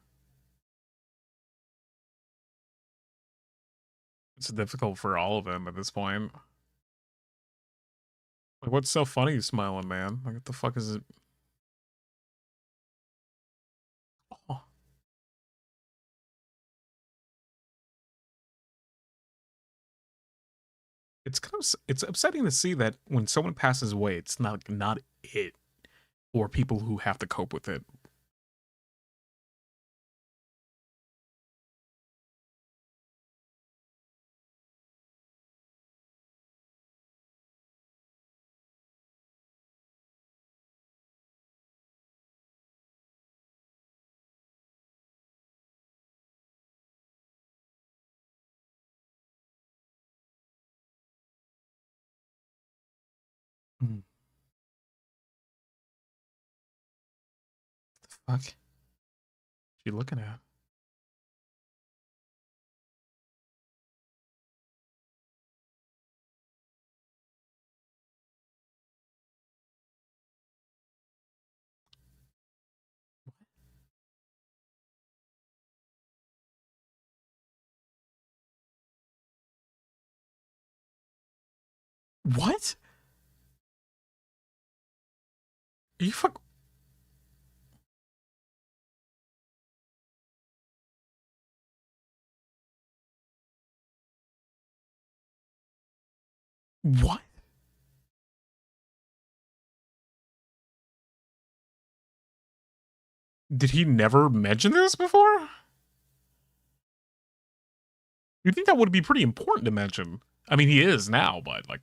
It's difficult for all of them at this point. Like, what's so funny smiling, man? Like, what the fuck is it? Oh, it's kind of it's upsetting to see that when someone passes away, it's not it or people who have to cope with it. Mm, the fuck? You looking at? What? Are you fuck? What? Did he never mention this before? You think that would be pretty important to mention? I mean, he is now, but like,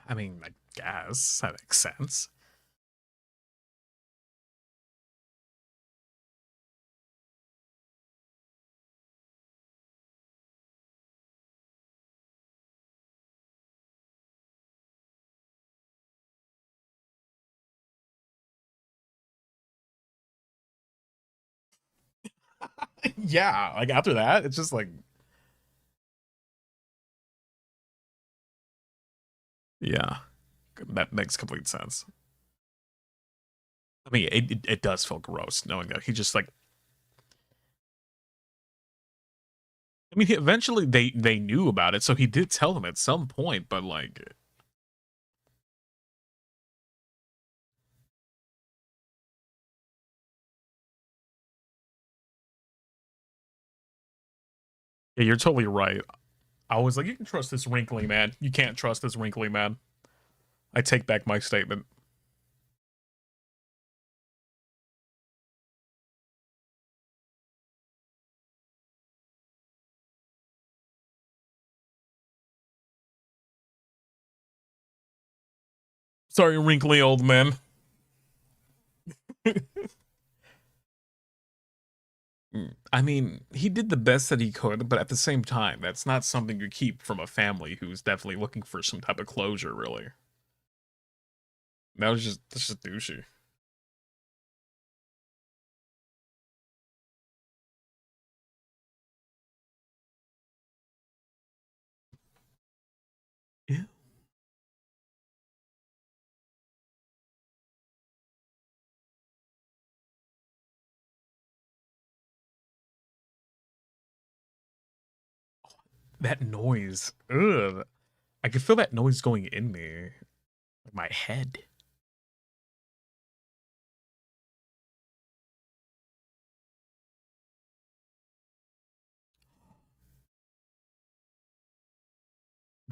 I mean, I guess that makes sense. Yeah, like after that, it's just like, yeah, that makes complete sense. I mean, it does feel gross knowing that he just like. I mean, eventually they knew about it, so he did tell them at some point. But like, yeah, you're totally right. I was like, you can trust this wrinkly man. You can't trust this wrinkly man. I take back my statement. Sorry, wrinkly old man. I mean, he did the best that he could, but at the same time, that's not something you keep from a family who's definitely looking for some type of closure, really. That's just douchey. Ew. That noise. Ugh. I can feel that noise going in me. Like my head.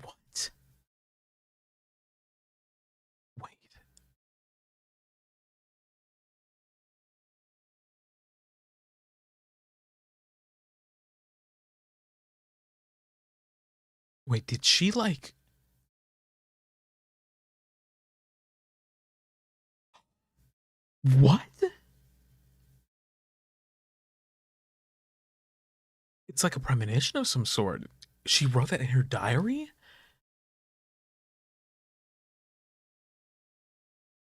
What? Wait, did she like... What? It's like a premonition of some sort. She wrote that in her diary?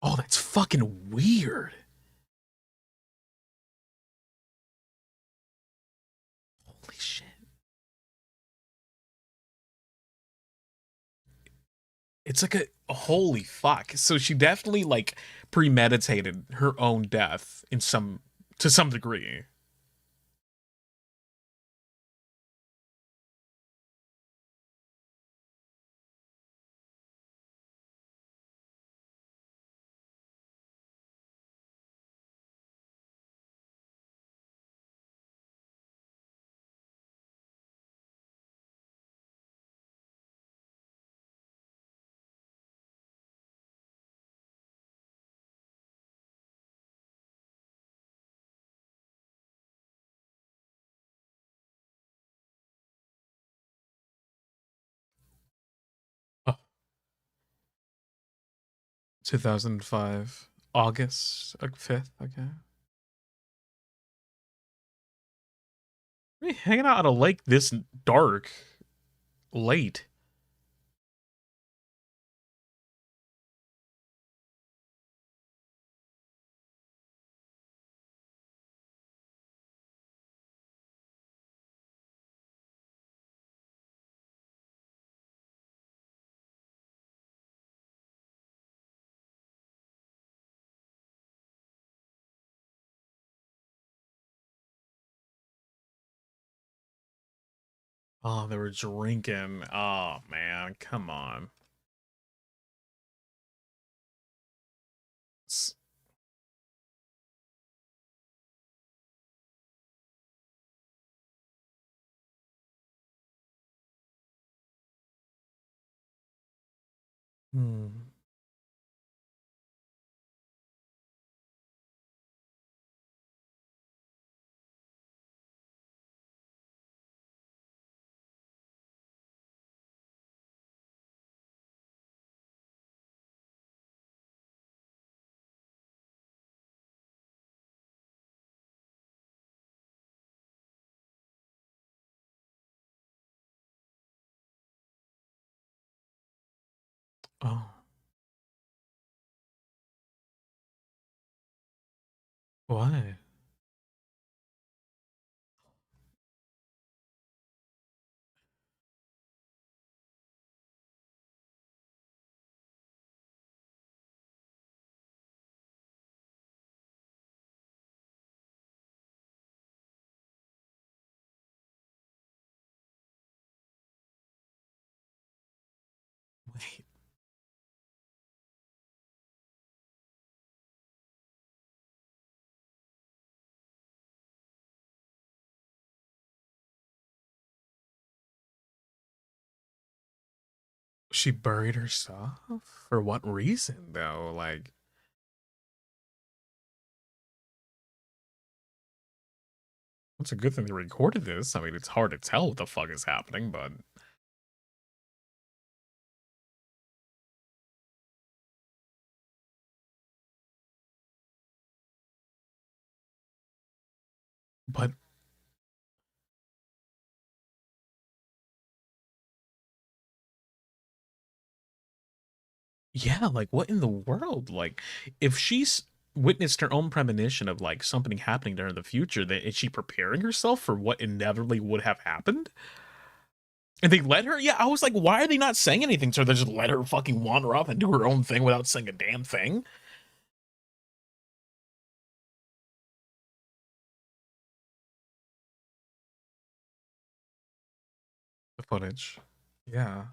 Oh, that's fucking weird. Holy shit. It's like a holy fuck. So she definitely like premeditated her own death in some to some degree. 2005, August 5th. Okay. Hanging out at a lake this dark, late. Oh, they were drinking. Oh man, come on. S- Hmm. Oh, why? Wait. She buried herself? For what reason, though? Like, it's a good thing they recorded this. I mean, it's hard to tell what the fuck is happening, but but yeah, like what in the world? Like, if she's witnessed her own premonition of like something happening to her in the future, then is she preparing herself for what inevitably would have happened? And they let her? Yeah, I was like, why are they not saying anything to her? They just let her fucking wander off and do her own thing without saying a damn thing? The footage. Yeah.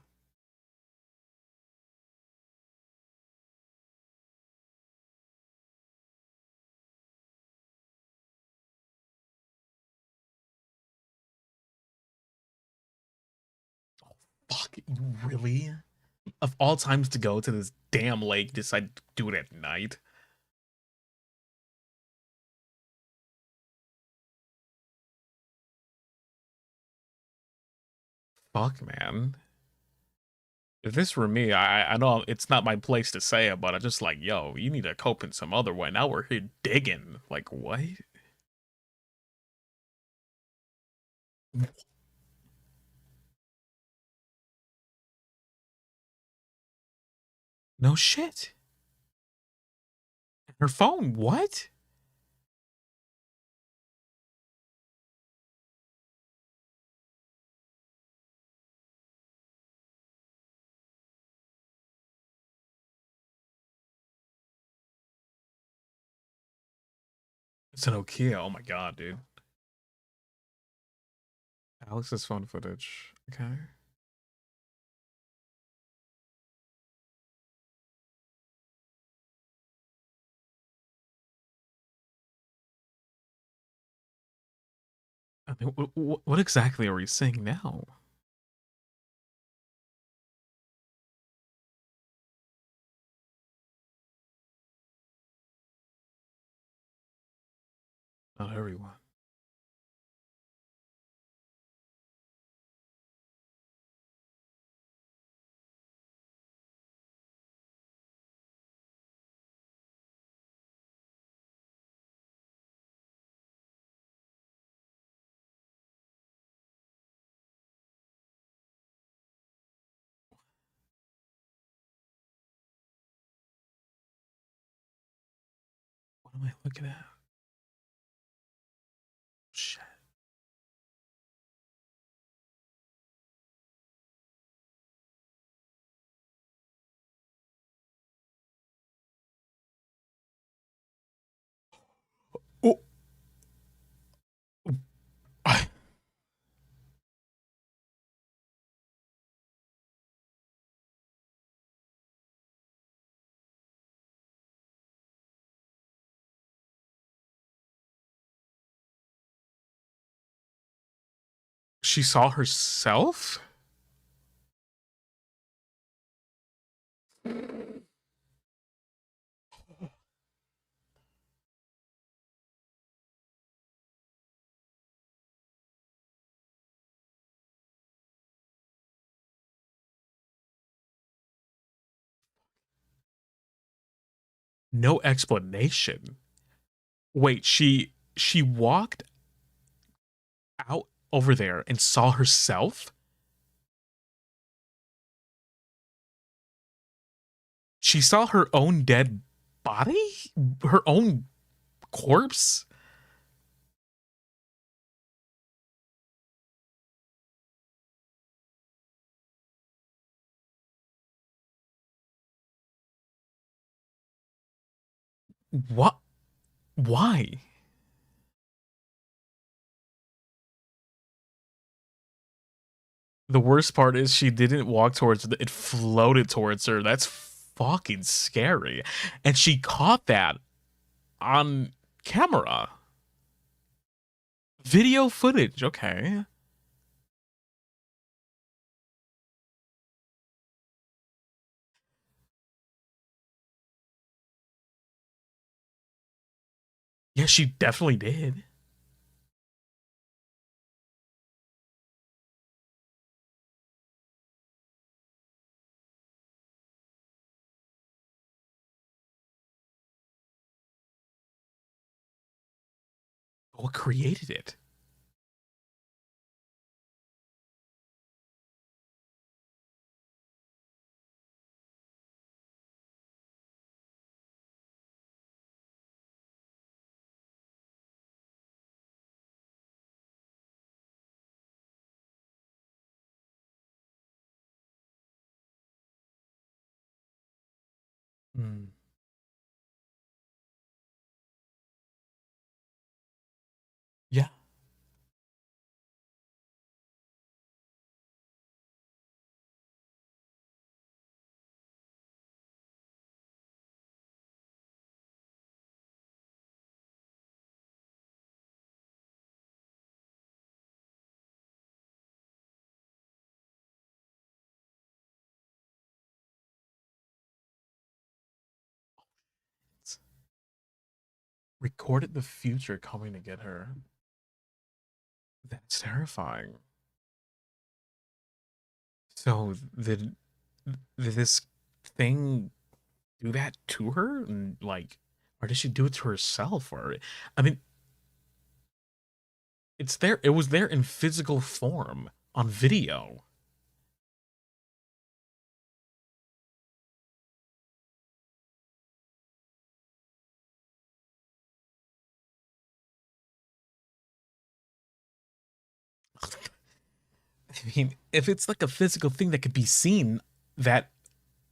Fuck, you really? Of all times to go to this damn lake, decide to do it at night? Fuck, man. If this were me, I know it's not my place to say it, but I just like, yo, you need to cope in some other way. Now we're here digging. Like, what? No shit. Her phone, what? It's an Nokia. Oh my god, dude. Alex's phone footage. Okay. I mean, what exactly are we seeing now? Not everyone. What am I looking at? Shit. Oh. She saw herself? No explanation. Wait, she walked out over there and saw herself? She saw her own dead body? Her own corpse? What? Why? The worst part is she didn't walk towards it, it floated towards her. That's fucking scary. And she caught that on camera. Video footage, okay. Yeah, she definitely did. What created it? Hmm. Yeah. Recorded the future coming to get her. That's terrifying. So did did this thing do that to her? And like, or did she do it to herself? Or, I mean, it's there. It was there in physical form on video. I mean, if it's like a physical thing that could be seen, that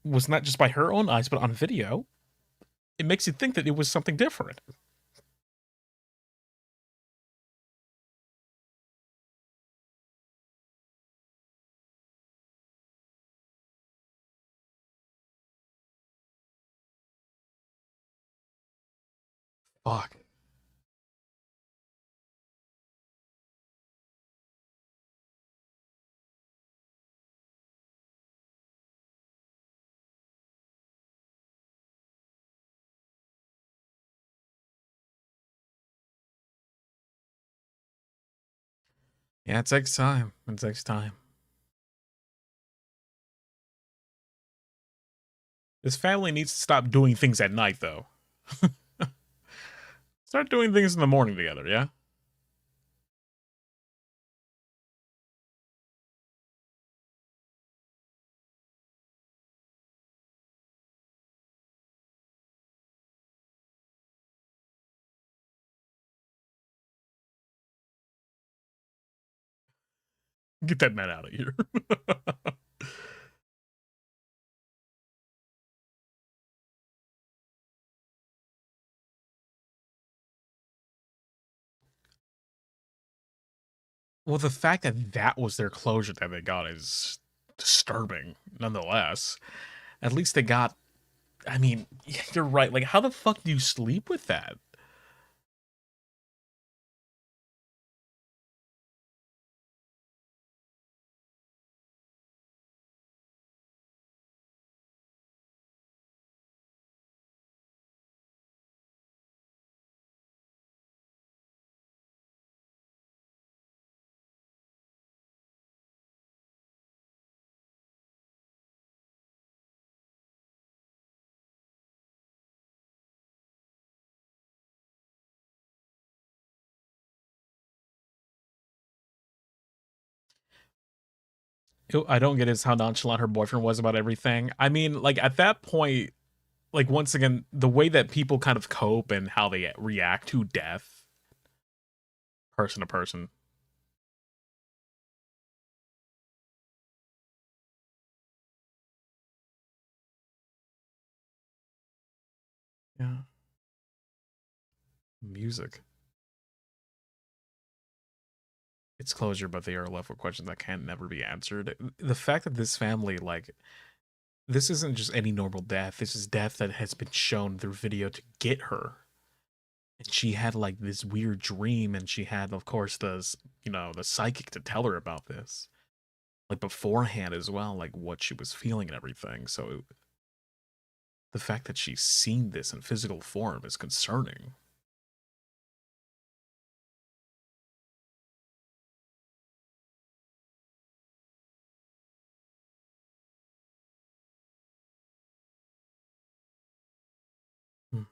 was not just by her own eyes, but on video, it makes you think that it was something different. Fuck. Yeah, it takes time. It takes time. This family needs to stop doing things at night, though. Start doing things in the morning together, yeah? Get that man out of here. Well, the fact that that was their closure that they got is disturbing, nonetheless. At least they got. I mean, you're right. Like, how the fuck do you sleep with that? I don't get is how nonchalant her boyfriend was about everything. I mean, like at that point, like once again, the way that people kind of cope and how they react to death, person to person. Yeah, music. It's closure, but they are left with questions that can never be answered. The fact that this family, like, this isn't just any normal death. This is death that has been shown through video to get her. And she had like this weird dream, and she had, of course, the psychic to tell her about this, like beforehand as well, like what she was feeling and everything. So the fact that she's seen this in physical form is concerning. Hmm.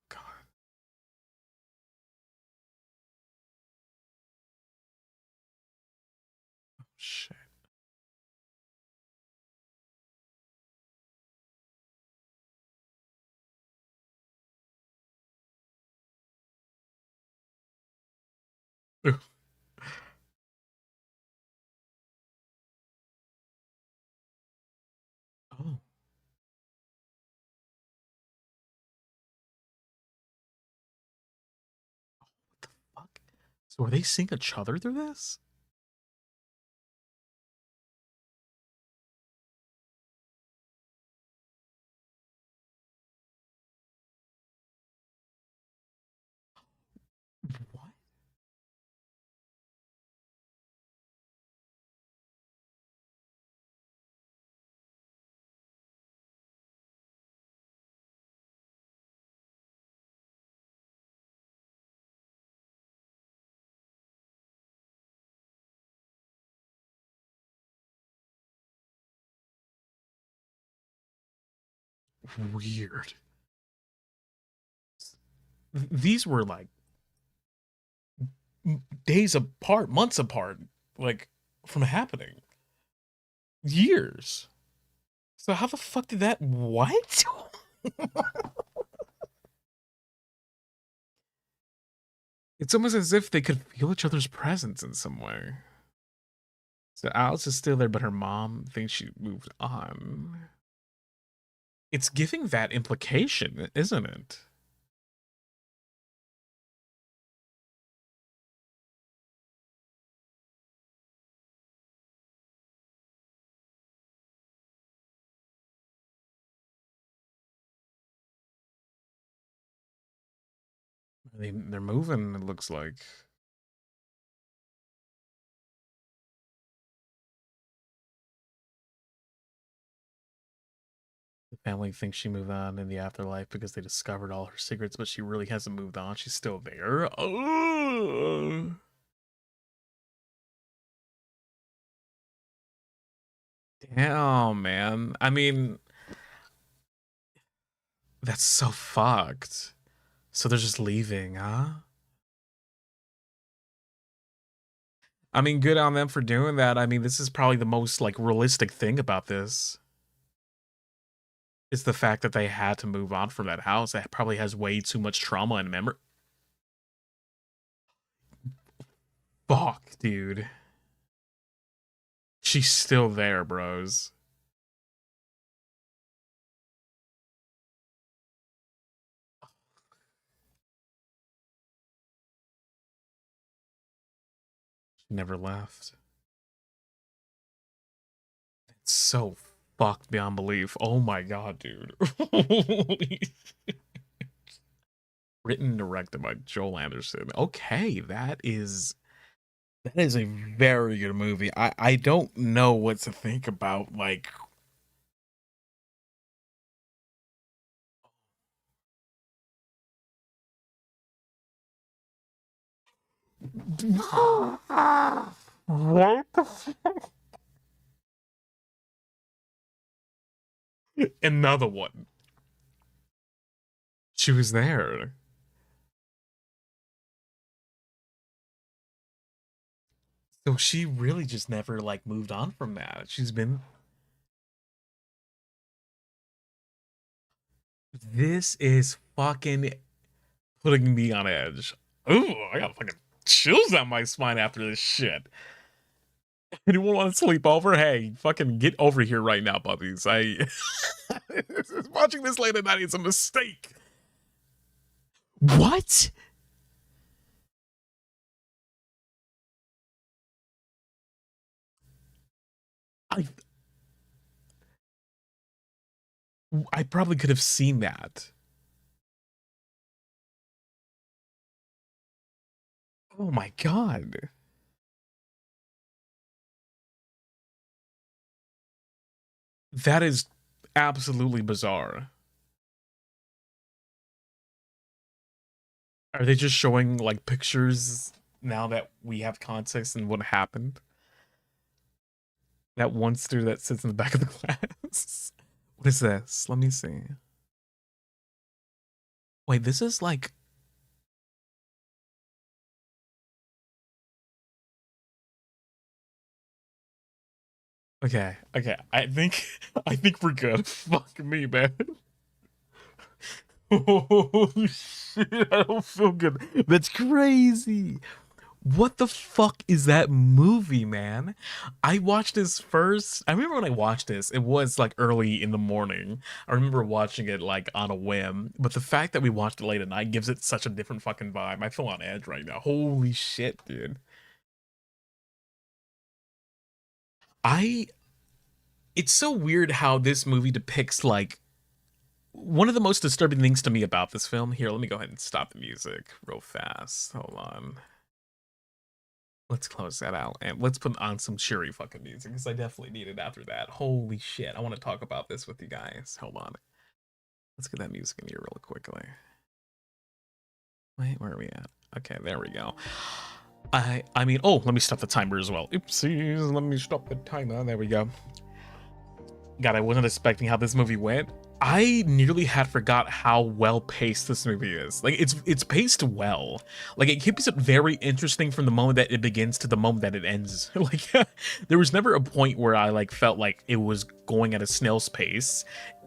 God, shit. Ugh. Oh. So are they seeing each other through this? What? Weird. These were like days apart, months apart, like from happening. Years. So how the fuck did that what? It's almost as if they could feel each other's presence in some way. So Alice is still there, but her mom thinks she moved on. It's giving that implication, isn't it? They're moving, it looks like. The family thinks she moved on in the afterlife because they discovered all her secrets, but she really hasn't moved on. She's still there. Oh. Damn, man. I mean, that's so fucked. So they're just leaving, huh? I mean, good on them for doing that. I mean, this is probably the most, like, realistic thing about this. Is the fact that they had to move on from that house. That probably has way too much trauma and memory. Fuck, dude. She's still there, bros. She never left. It's so fucked beyond belief. Oh my god, dude. Written and directed by Joel Anderson. Okay, that is a very good movie. I don't know what to think about, like, what the fuck? Another one. She was there. So she really just never, like, moved on from that. She's been. This is fucking putting me on edge. Ooh, I got fucking chills down my spine after this shit. Anyone want to sleep over? Hey, fucking get over here right now, puppies. Watching this late at night is a mistake. What? I I probably could have seen that. Oh my god. That is absolutely bizarre. Are they just showing, like, pictures now that we have context and what happened? That monster that sits in the back of the class. What is this? Let me see. Wait, this is like. Okay, okay. I think we're good. Fuck me, man. Oh shit, I don't feel good. That's crazy. What the fuck is that movie, man? I watched this first. I remember when I watched this, it was like early in the morning. I remember watching it like on a whim, but the fact that we watched it late at night gives it such a different fucking vibe. I feel on edge right now. Holy shit, dude. I It's so weird how this movie depicts like one of the most disturbing things to me about this film. Here, let me go ahead and stop the music real fast. Hold on. Let's close that out and let's put on some cheery fucking music because I definitely need it after that. Holy shit. I want to talk about this with you guys. Hold on. Let's get that music in here real quickly. Wait, where are we at? Okay, there we go. I mean, oh, let me stop the timer as well. Oopsies, let me stop the timer. There we go. God, I wasn't expecting how this movie went. I nearly had forgot how well paced this movie is. Like it's paced well. Like it keeps it very interesting from the moment that it begins to the moment that it ends. Like there was never a point where I like felt like it was going at a snail's pace.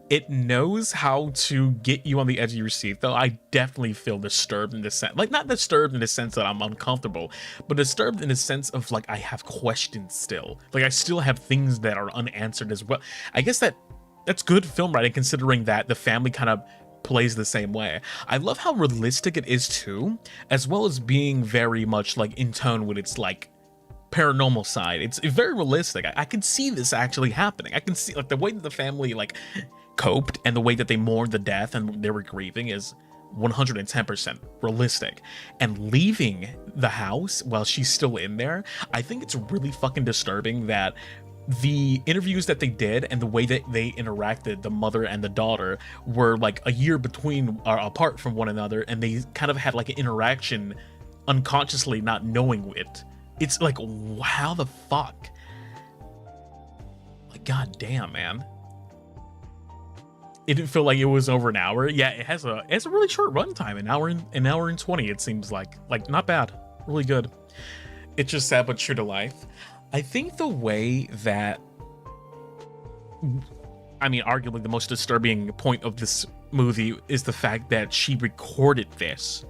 It knows how to get you on the edge of your seat, though I definitely feel disturbed in the sense, like not disturbed in the sense that I'm uncomfortable, but disturbed in the sense of like I have questions still. Like I still have things that are unanswered as well. I guess that's good film writing considering that the family kind of plays the same way. I love how realistic it is too, as well as being very much like in tone with its like paranormal side. It's very realistic. I can see this actually happening. I can see like the way that the family like coped and the way that they mourned the death and they were grieving is 110% realistic. And leaving the house while she's still in there, I think it's really fucking disturbing that the interviews that they did and the way that they interacted, the mother and the daughter, were like a year between or apart from one another, and they kind of had like an interaction unconsciously, not knowing it. It's like, how the fuck? Like, god damn, man. It didn't feel like it was over an hour. Yeah, it has a really short runtime, an hour and 20. It seems like not bad, really good. It's just sad but true to life. I think the way that, I mean, arguably the most disturbing point of this movie is the fact that she recorded this.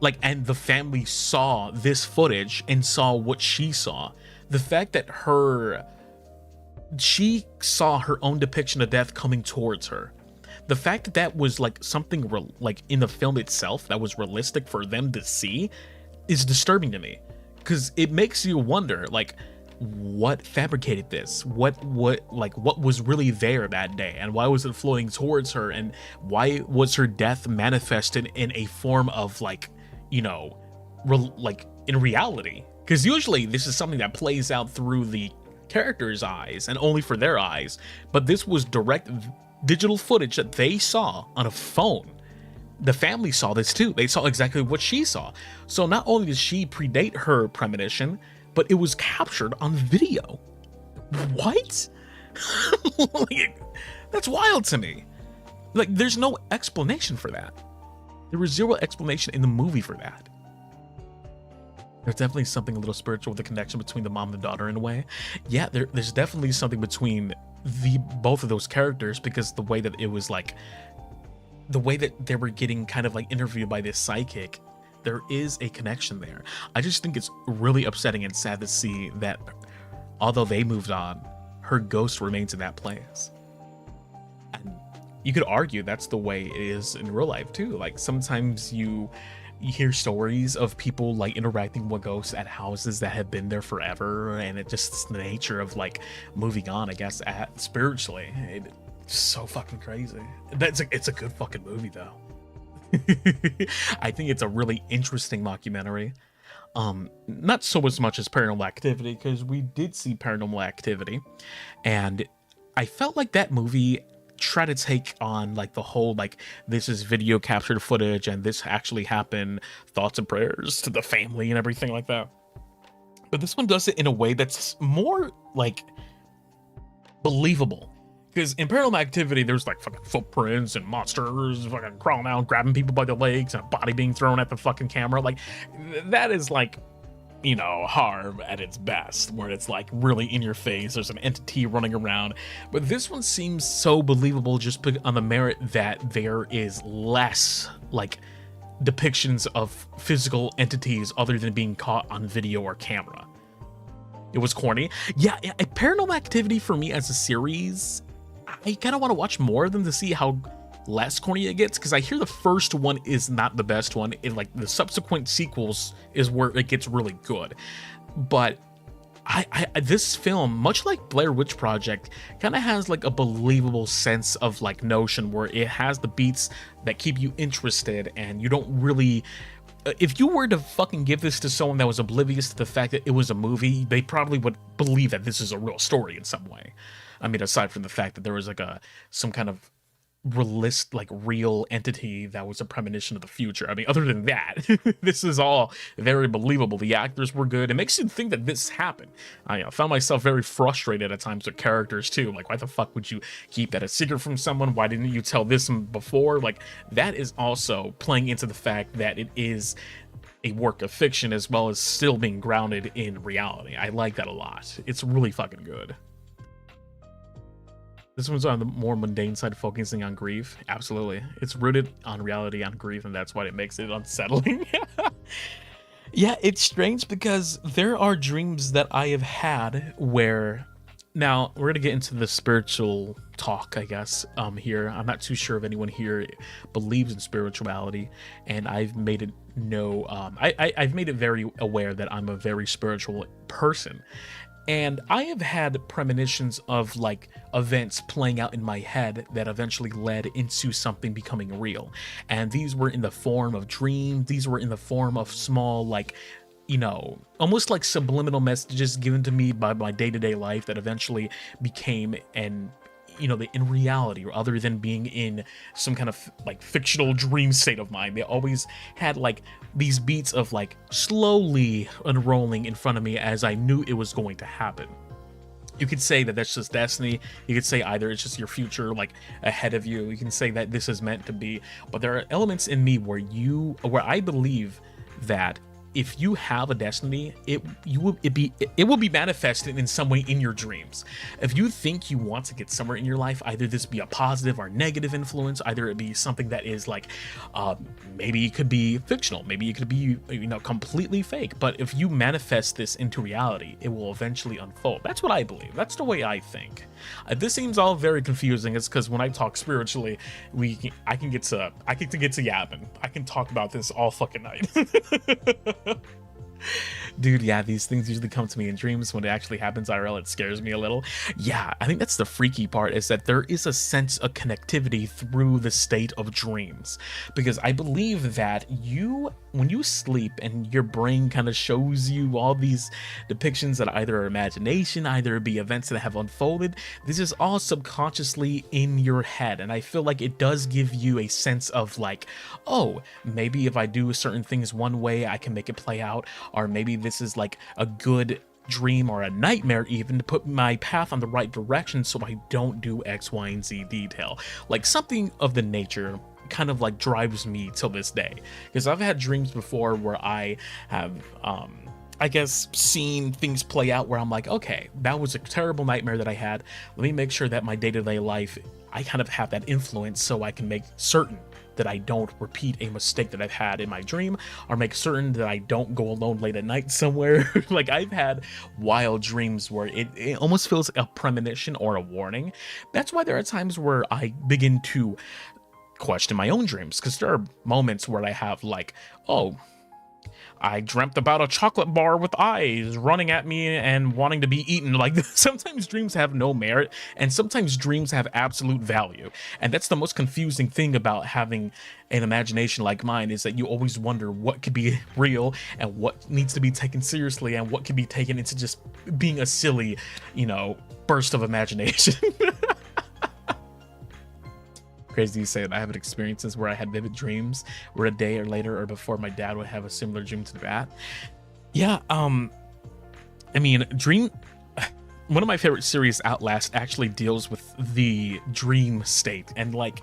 Like, and the family saw this footage and saw what she saw. The fact that she saw her own depiction of death coming towards her. The fact that that was like something like in the film itself that was realistic for them to see is disturbing to me. Because it makes you wonder, like, what fabricated this? What was really there that day? And why was it floating towards her? And why was her death manifested in a form of, like, you know, like in reality? Because usually this is something that plays out through the characters' eyes and only for their eyes. But this was direct digital footage that they saw on a phone. The family saw this too. They saw exactly what she saw. So not only did she predate her premonition, but it was captured on video. What? Like, that's wild to me. Like, there's no explanation for that. There was zero explanation in the movie for that. There's definitely something a little spiritual with the connection between the mom and the daughter in a way. Yeah, there's definitely something between both of those characters, because the way that it was like, the way that they were getting kind of like interviewed by this psychic, there is a connection there. I just think it's really upsetting and sad to see that although they moved on, her ghost remains in that place. And you could argue that's the way it is in real life too. Like sometimes you hear stories of people like interacting with ghosts at houses that have been there forever, and it just the nature of like moving on, I guess, spiritually. It's so fucking crazy. It's a good fucking movie though. I think it's a really interesting documentary. Not so as much as Paranormal Activity, because we did see Paranormal Activity, and I felt like that movie tried to take on like the whole like this is video captured footage and this actually happened, thoughts and prayers to the family and everything like that. But this one does it in a way that's more like believable. Because in Paranormal Activity, there's like fucking footprints and monsters fucking crawling out, grabbing people by the legs, and a body being thrown at the fucking camera. Like, that is like, you know, horror at its best, where it's like really in your face. There's an entity running around. But this one seems so believable just on the merit that there is less like depictions of physical entities other than being caught on video or camera. It was corny. Yeah, Paranormal Activity for me as a series, I kind of want to watch more of them to see how less corny it gets, because I hear the first one is not the best one. Like the subsequent sequels is where it gets really good. But this film, much like Blair Witch Project, kind of has like a believable sense of like notion where it has the beats that keep you interested, and you don't really, if you were to fucking give this to someone that was oblivious to the fact that it was a movie, they probably would believe that this is a real story in some way. I mean, aside from the fact that there was like some kind of real entity that was a premonition of the future. I mean, other than that, this is all very believable. The actors were good. It makes you think that this happened. I found myself very frustrated at times with characters too. Like, why the fuck would you keep that a secret from someone? Why didn't you tell this before? Like, that is also playing into the fact that it is a work of fiction as well as still being grounded in reality. I like that a lot. It's really fucking good. This one's on the more mundane side, focusing on grief. Absolutely. It's rooted on reality, on grief, and that's why it makes it unsettling. Yeah, it's strange because there are dreams that I have had where... Now, we're going to get into the spiritual talk, I guess, here. I'm not too sure if anyone here believes in spirituality, and I've made it I've made it very aware that I'm a very spiritual person. And I have had premonitions of like events playing out in my head that eventually led into something becoming real. And these were in the form of dreams. These were in the form of small, like, almost like subliminal messages given to me by my day-to-day life that eventually became in reality, or other than being in some kind of like fictional dream state of mind. They always had like these beats of like slowly unrolling in front of me as I knew it was going to happen. You could say that that's just destiny. You could say either it's just your future, like ahead of you. You can say that this is meant to be, but there are elements in me where I believe that if you have a destiny, it will be manifested in some way in your dreams. If you think you want to get somewhere in your life, either this be a positive or negative influence, either it be something that is like, maybe it could be fictional, maybe it could be, completely fake. But if you manifest this into reality, it will eventually unfold. That's what I believe. That's the way I think. This seems all very confusing. It's because when I talk spiritually, I can get to yapping. I can talk about this all fucking night. Dude, yeah, these things usually come to me in dreams. When it actually happens IRL, it scares me a little. Yeah, I think that's the freaky part, is that there is a sense of connectivity through the state of dreams. Because I believe that when you sleep and your brain kind of shows you all these depictions that either are imagination, either be events that have unfolded, this is all subconsciously in your head. And I feel like it does give you a sense of like, oh, maybe if I do certain things one way, I can make it play out. Or maybe this is like a good dream or a nightmare even to put my path on the right direction so I don't do X, Y, and Z detail. Like something of the nature kind of like drives me till this day, because I've had dreams before where I have I guess seen things play out where I'm like, okay, that was a terrible nightmare that I had. Let me make sure that my day-to-day life, I kind of have that influence so I can make certain that I don't repeat a mistake that I've had in my dream, or make certain that I don't go alone late at night somewhere. Like, I've had wild dreams where it almost feels like a premonition or a warning. That's why there are times where I begin to question my own dreams, because there are moments where I have like, oh, I dreamt about a chocolate bar with eyes running at me and wanting to be eaten. Like, sometimes dreams have no merit, and sometimes dreams have absolute value. And that's the most confusing thing about having an imagination like mine, is that you always wonder what could be real and what needs to be taken seriously and what could be taken into just being a silly, burst of imagination. Crazy to say that I have experiences where I had vivid dreams where a day or later or before my dad would have a similar dream to that. Yeah, one of my favorite series, Outlast, actually deals with the dream state, and like,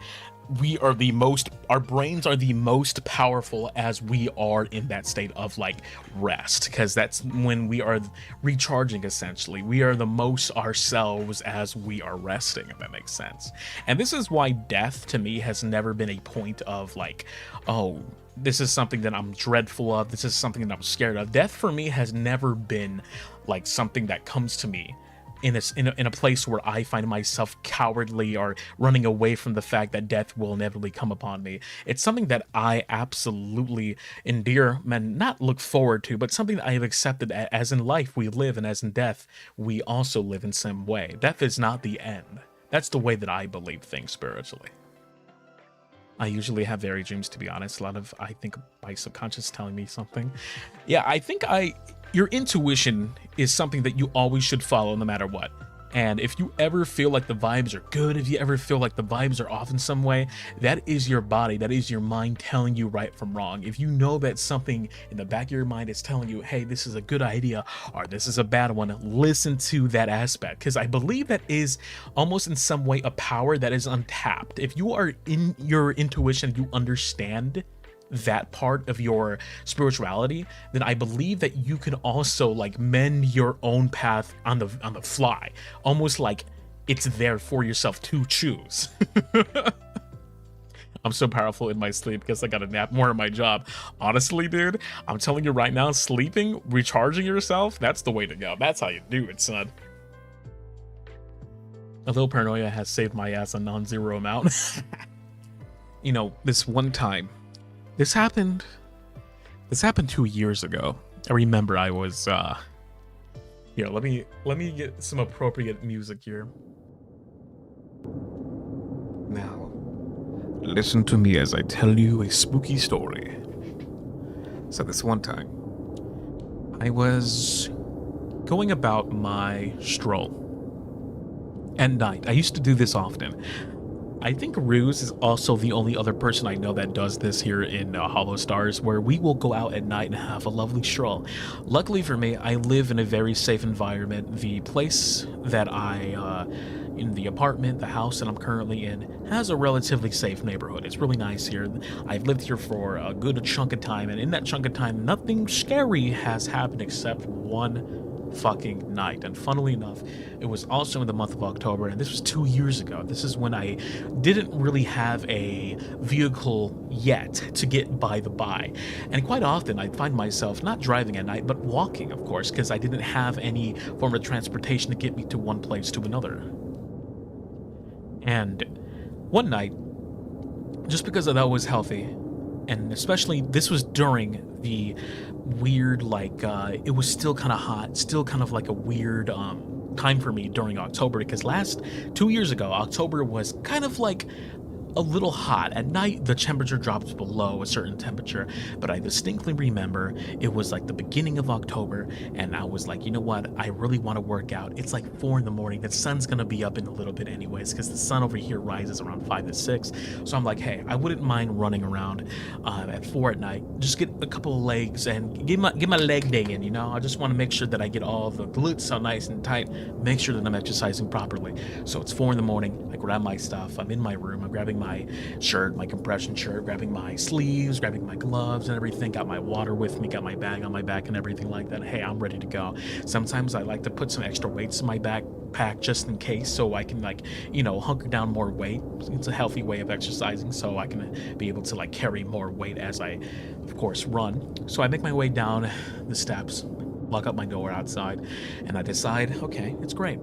our brains are the most powerful as we are in that state of like rest, because that's when we are recharging. Essentially, we are the most ourselves as we are resting, if that makes sense. And this is why death to me has never been a point of like, oh, this is something that I'm dreadful of. This is something that I'm scared of. Death for me has never been like something that comes to me in a place where I find myself cowardly or running away from the fact that death will inevitably come upon me. It's something that I absolutely endear and not look forward to, but something that I have accepted as in life we live, and as in death we also live in some way. Death is not the end. That's the way that I believe things spiritually. I usually have varied dreams, to be honest. A lot of, I think, my subconscious telling me something. Yeah, I think your intuition is something that you always should follow no matter what. And if you ever feel like the vibes are good, if you ever feel like the vibes are off in some way, that is your body, that is your mind telling you right from wrong. If you know that something in the back of your mind is telling you, hey, this is a good idea or this is a bad one, listen to that aspect, because I believe that is almost in some way a power that is untapped. If you are in your intuition, you understand that part of your spirituality, then I believe that you can also like mend your own path on the fly, almost like it's there for yourself to choose. I'm so powerful in my sleep because I got a nap more in my job. Honestly, dude, I'm telling you right now, sleeping, recharging yourself, that's the way to go. That's how you do it, son. A little paranoia has saved my ass a non-zero amount. You know, this one time, This happened 2 years ago. I remember I was here, let me get some appropriate music here. Now, listen to me as I tell you a spooky story. So this one time, I was going about my stroll at night. I used to do this often. I think Ruze is also the only other person I know that does this here in HOLOSTARS, where we will go out at night and have a lovely stroll. Luckily for me, I live in a very safe environment. The place that in the apartment, the house that I'm currently in, has a relatively safe neighborhood. It's really nice here. I've lived here for a good chunk of time, and in that chunk of time, nothing scary has happened except one fucking night. And funnily enough, it was also in the month of October, and this was 2 years ago. This is when I didn't really have a vehicle yet to get by the by, and quite often I'd find myself not driving at night but walking, of course, because I didn't have any form of transportation to get me to one place to another. And one night, just because I thought it was healthy, and especially this was during the weird, like, it was still kind of hot, still kind of like a weird time for me during October, because 2 years ago, October was kind of like a little hot. At night, the temperature drops below a certain temperature, but I distinctly remember it was like the beginning of October, and I was like, you know what, I really want to work out. It's like 4 in the morning. The sun's gonna be up in a little bit anyways, because the sun over here rises around 5 to 6. So I'm like, hey, I wouldn't mind running around at 4 at night, just get a couple of legs and get my leg day in, you know. I just want to make sure that I get all the glutes so nice and tight, make sure that I'm exercising properly. So it's 4 in the morning, I grab my stuff, I'm in my room, I'm grabbing my shirt, my compression shirt, grabbing my sleeves, grabbing my gloves and everything, got my water with me, got my bag on my back and everything like that. Hey, I'm ready to go. Sometimes I like to put some extra weights in my backpack just in case, so I can, like, you know, hunker down more weight. It's a healthy way of exercising, so I can be able to, like, carry more weight as I, of course, run. So I make my way down the steps, lock up my door outside, and I decide, okay, it's great.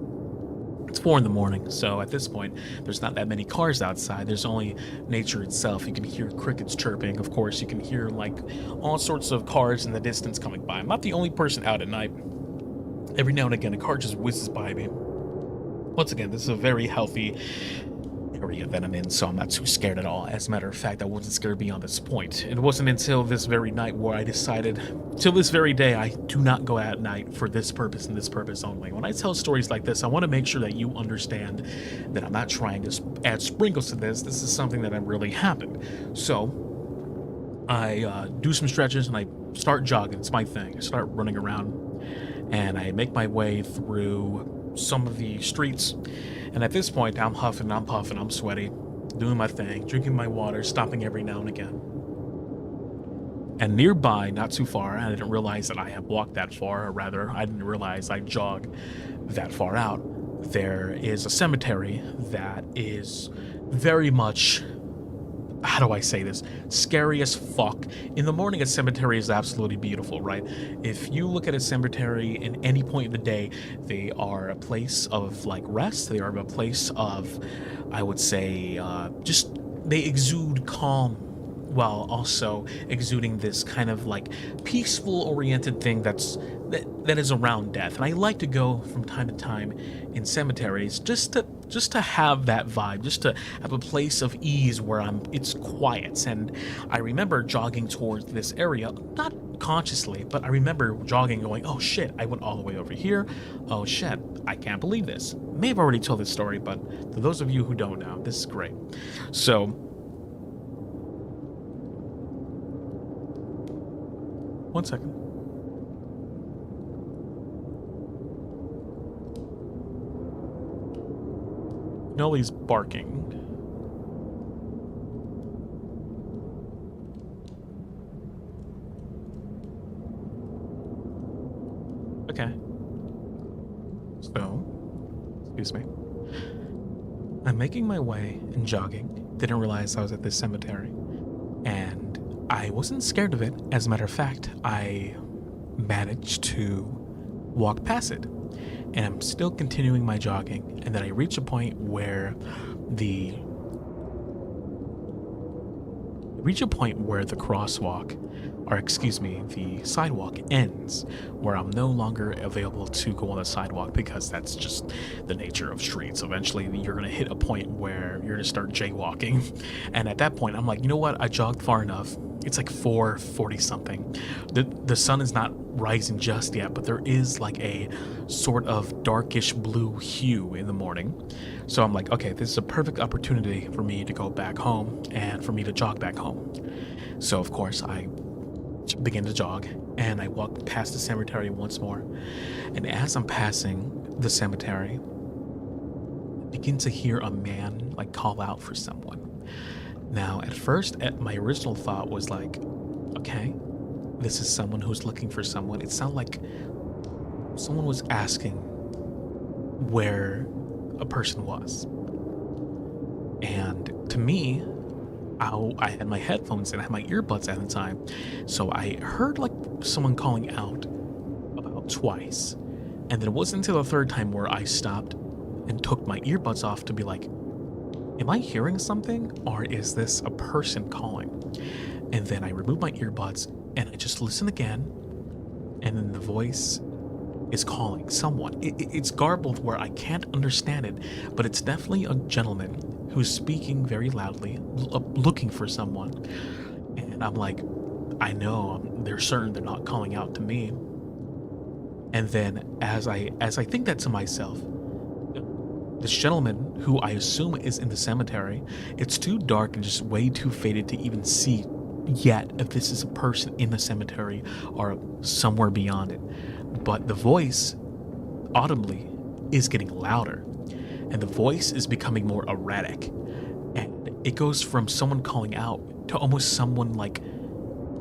It's 4 in the morning, so at this point, there's not that many cars outside. There's only nature itself. You can hear crickets chirping. Of course, you can hear, like, all sorts of cars in the distance coming by. I'm not the only person out at night. Every now and again, a car just whizzes by me. Once again, this is a very healthy area that I'm in, so I'm not too scared at all. As a matter of fact, I wasn't scared beyond this point. It wasn't until this very night where I decided, till this very day, I do not go out at night for this purpose and this purpose only. When I tell stories like this, I want to make sure that you understand that I'm not trying to add sprinkles to this. This is something that really happened. So I do some stretches and I start jogging. It's my thing. I start running around and I make my way through some of the streets. And at this point, I'm huffing, I'm puffing, I'm sweaty, doing my thing, drinking my water, stopping every now and again. And nearby, not too far, I didn't realize that I had walked that far, or rather, I didn't realize I jogged that far out. There is a cemetery that is very much how do I say this? Scary as fuck. In the morning, a cemetery is absolutely beautiful, right? If you look at a cemetery in any point of the day, they are a place of like rest. They are a place of, I would say, just they exude calm while also exuding this kind of like peaceful oriented thing that is around death. And I like to go from time to time in cemeteries just to have that vibe, just to have a place of ease where it's quiet. And I remember jogging towards this area, not consciously, but I remember jogging going, oh shit, I went all the way over here. Oh shit, I can't believe this. May have already told this story, but for those of you who don't know, this is great. So one second. Nolly's barking. Okay. So, excuse me. I'm making my way and jogging. Didn't realize I was at this cemetery. And I wasn't scared of it. As a matter of fact, I managed to walk past it. And I'm still continuing my jogging, and then I reach a point where the crosswalk, or excuse me, the sidewalk ends, where I'm no longer available to go on the sidewalk because that's just the nature of streets. Eventually, you're gonna hit a point where you're gonna start jaywalking, and at that point, I'm like, you know what? I jogged far enough. It's like 4:40 something. The sun is not rising just yet, but there is like a sort of darkish blue hue in the morning. So I'm like, okay, this is a perfect opportunity for me to go back home and for me to jog back home. So of course I begin to jog and I walk past the cemetery once more. And as I'm passing the cemetery, I begin to hear a man like call out for someone. Now, at first, my original thought was like, okay, this is someone who's looking for someone. It sounded like someone was asking where a person was. And to me, I had my headphones and I had my earbuds at the time. So I heard like someone calling out about twice. And then it wasn't until the third time where I stopped and took my earbuds off to be like, am I hearing something, or is this a person calling? And then I removed my earbuds and I just listen again, and then the voice is calling someone. It's garbled where I can't understand it, but it's definitely a gentleman who's speaking very loudly, looking for someone. And I'm like, I know, they're certain they're not calling out to me. And then as I think that to myself, this gentleman, who I assume is in the cemetery, it's too dark and just way too faded to even see yet if this is a person in the cemetery or somewhere beyond it. But the voice, audibly, is getting louder, and the voice is becoming more erratic. And it goes from someone calling out to almost someone like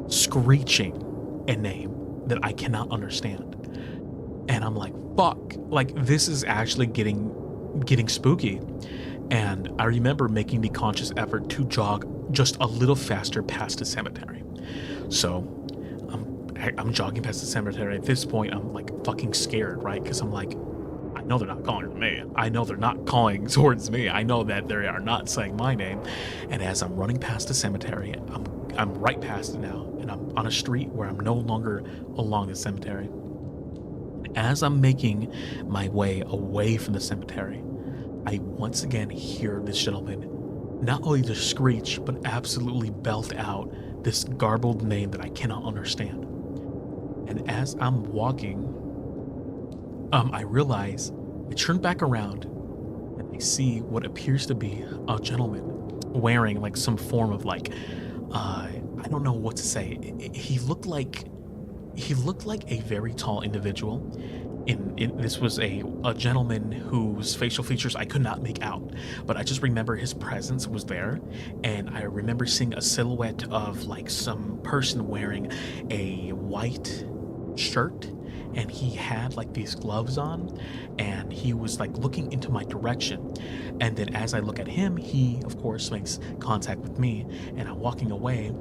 screeching a name that I cannot understand. And I'm like, fuck, like this is actually getting spooky. And I remember making the conscious effort to jog just a little faster past the cemetery. So I'm jogging past the cemetery. At this point, I'm like fucking scared, right? Because I'm like, I know they're not calling to me. I know they're not calling towards me. I know that they are not saying my name. And as I'm running past the cemetery, I'm right past it now, and I'm on a street where I'm no longer along the cemetery. As I'm making my way away from the cemetery, I once again hear this gentleman not only just screech, but absolutely belt out this garbled name that I cannot understand. And as I'm walking, I realize I turn back around and I see what appears to be a gentleman wearing like some form of like, I don't know what to say. He looked like a very tall individual. This was a gentleman whose facial features I could not make out, but I just remember his presence was there, and I remember seeing a silhouette of like some person wearing a white shirt and he had like these gloves on, and he was like looking into my direction. And then as I look at him, he of course makes contact with me, and I'm walking away.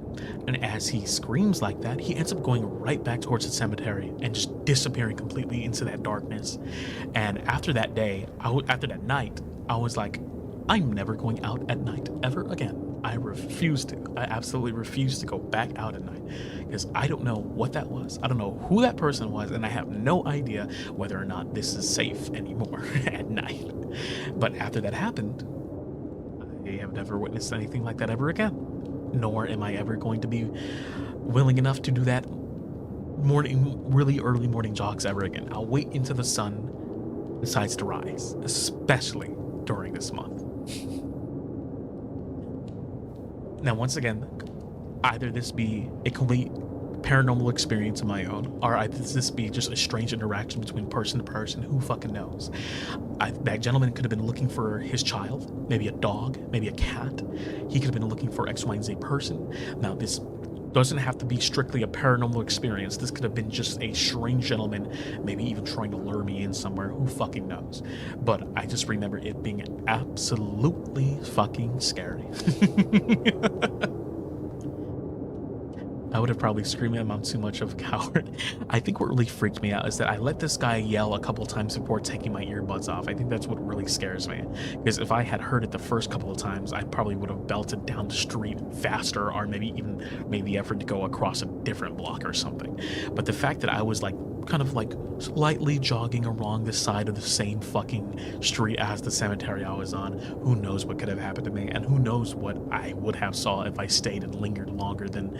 And as he screams like that, he ends up going right back towards the cemetery and just disappearing completely into that darkness. And after that day, after that night, I was like, I'm never going out at night ever again. I refuse to. I absolutely refuse to go back out at night, because I don't know what that was. I don't know who that person was, and I have no idea whether or not this is safe anymore at night. But after that happened, I have never witnessed anything like that ever again. Nor am I ever going to be willing enough to do that really early morning jogs ever again. I'll wait until the sun decides to rise, especially during this month. Now, once again, either this be a complete paranormal experience of my own, or either this be just a strange interaction between person to person. Who fucking knows? That gentleman could have been looking for his child, maybe a dog, maybe a cat. He could have been looking for X, Y, and Z person. Now, this doesn't have to be strictly a paranormal experience. This could have been just a strange gentleman, maybe even trying to lure me in somewhere. Who fucking knows? But I just remember it being absolutely fucking scary. I would have probably screamed at him, I'm too much of a coward. I think what really freaked me out is that I let this guy yell a couple times before taking my earbuds off. I think that's what really scares me. Because if I had heard it the first couple of times, I probably would have belted down the street faster, or maybe even made the effort to go across a different block or something. But the fact that I was like, kind of like slightly jogging along the side of the same fucking street as the cemetery I was on, who knows what could have happened to me, and who knows what I would have saw if I stayed and lingered longer than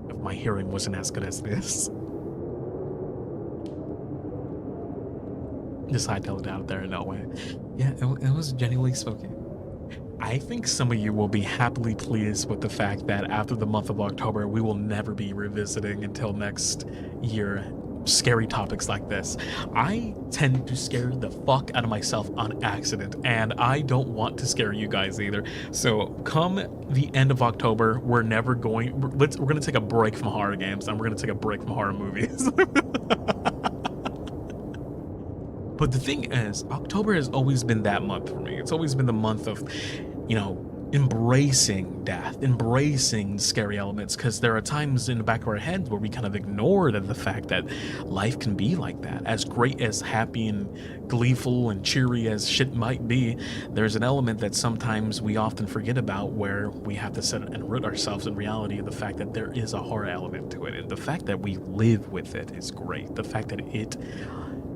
if my hearing wasn't as good as this. Just hightailed it out there in no way. Yeah, it was genuinely spooky. I think some of you will be happily pleased with the fact that after the month of October, we will never be revisiting until next year scary topics like this. I tend to scare the fuck out of myself on accident, and I don't want to scare you guys either. So come the end of October, we're gonna take a break from horror games, and we're gonna take a break from horror movies. But the thing is, October has always been that month for me. It's always been the month of, you know, embracing death, embracing scary elements, because there are times in the back of our heads where we kind of ignore the fact that life can be like that. As great, as happy and gleeful and cheery as shit might be, there's an element that sometimes we often forget about, where we have to sit and root ourselves in reality of the fact that there is a horror element to it. And the fact that we live with it is great. The fact that it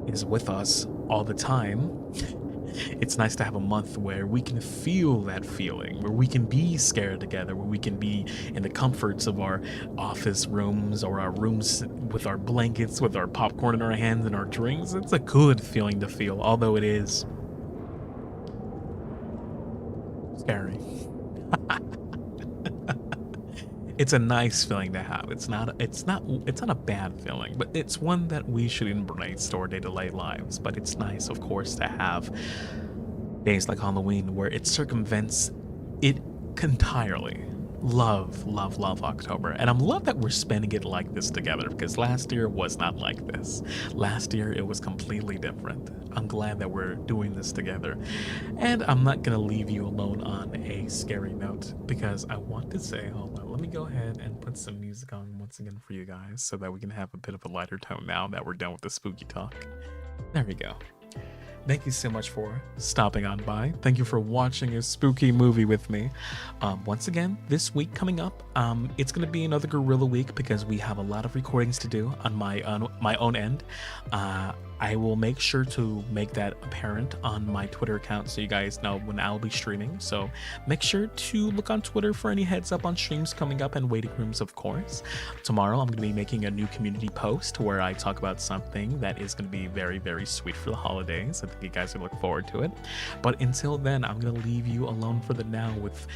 is with us all the time. It's nice to have a month where we can feel that feeling, where we can be scared together, where we can be in the comforts of our office rooms or our rooms with our blankets, with our popcorn in our hands and our drinks. It's a good feeling to feel, although it is scary. It's a nice feeling to have. It's not a bad feeling, but it's one that we should embrace to our day-to-day lives. But it's nice, of course, to have days like Halloween where it circumvents it entirely. Love October, and I'm love that we're spending it like this together, because last year was not like this. Last year it was completely different. I'm glad that we're doing this together, and I'm not gonna leave you alone on a scary note, because I want to say, hold on, let me go ahead and put some music on once again for you guys so that we can have a bit of a lighter tone now that we're done with the spooky talk. There we go. Thank you so much for stopping on by. Thank you for watching a spooky movie with me. Once again, this week coming up, it's going to be another Gorilla Week, because we have a lot of recordings to do on my own end. I will make sure to make that apparent on my Twitter account so you guys know when I'll be streaming. So make sure to look on Twitter for any heads up on streams coming up and waiting rooms, of course. Tomorrow I'm going to be making a new community post where I talk about something that is going to be very, very sweet for the holidays. I think you guys will look forward to it. But until then, I'm going to leave you alone for the now with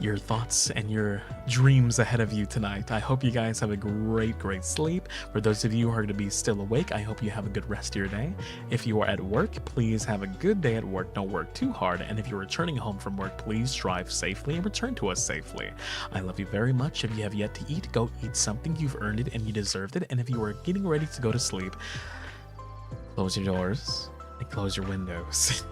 your thoughts and your dreams ahead of you tonight. I hope you guys have a great sleep. For those of you who are going to be still awake, I hope you have a good rest of your day. If you are at work, please have a good day at work. Don't work too hard. And if you're returning home from work, please drive safely and return to us safely. I love you very much. If you have yet to eat, go eat something. You've earned it and you deserved it. And if you are getting ready to go to sleep, Close your doors and close your windows.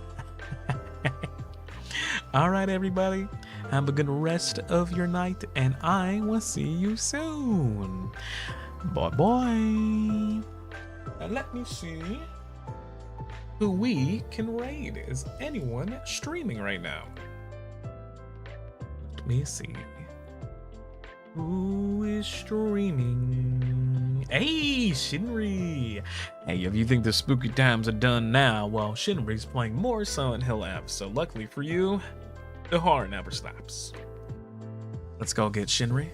All right, everybody. Have a good rest of your night, and I will see you soon. Bye-bye. And let me see who we can raid. Is anyone streaming right now? Let me see. Who is streaming? Hey, Shinri! Hey, if you think the spooky times are done now, well, Shinri's playing more Silent Hill F, so luckily for you, the horror never stops. Let's go get Shinri,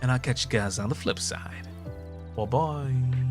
and I'll catch you guys on the flip side. Bye-bye.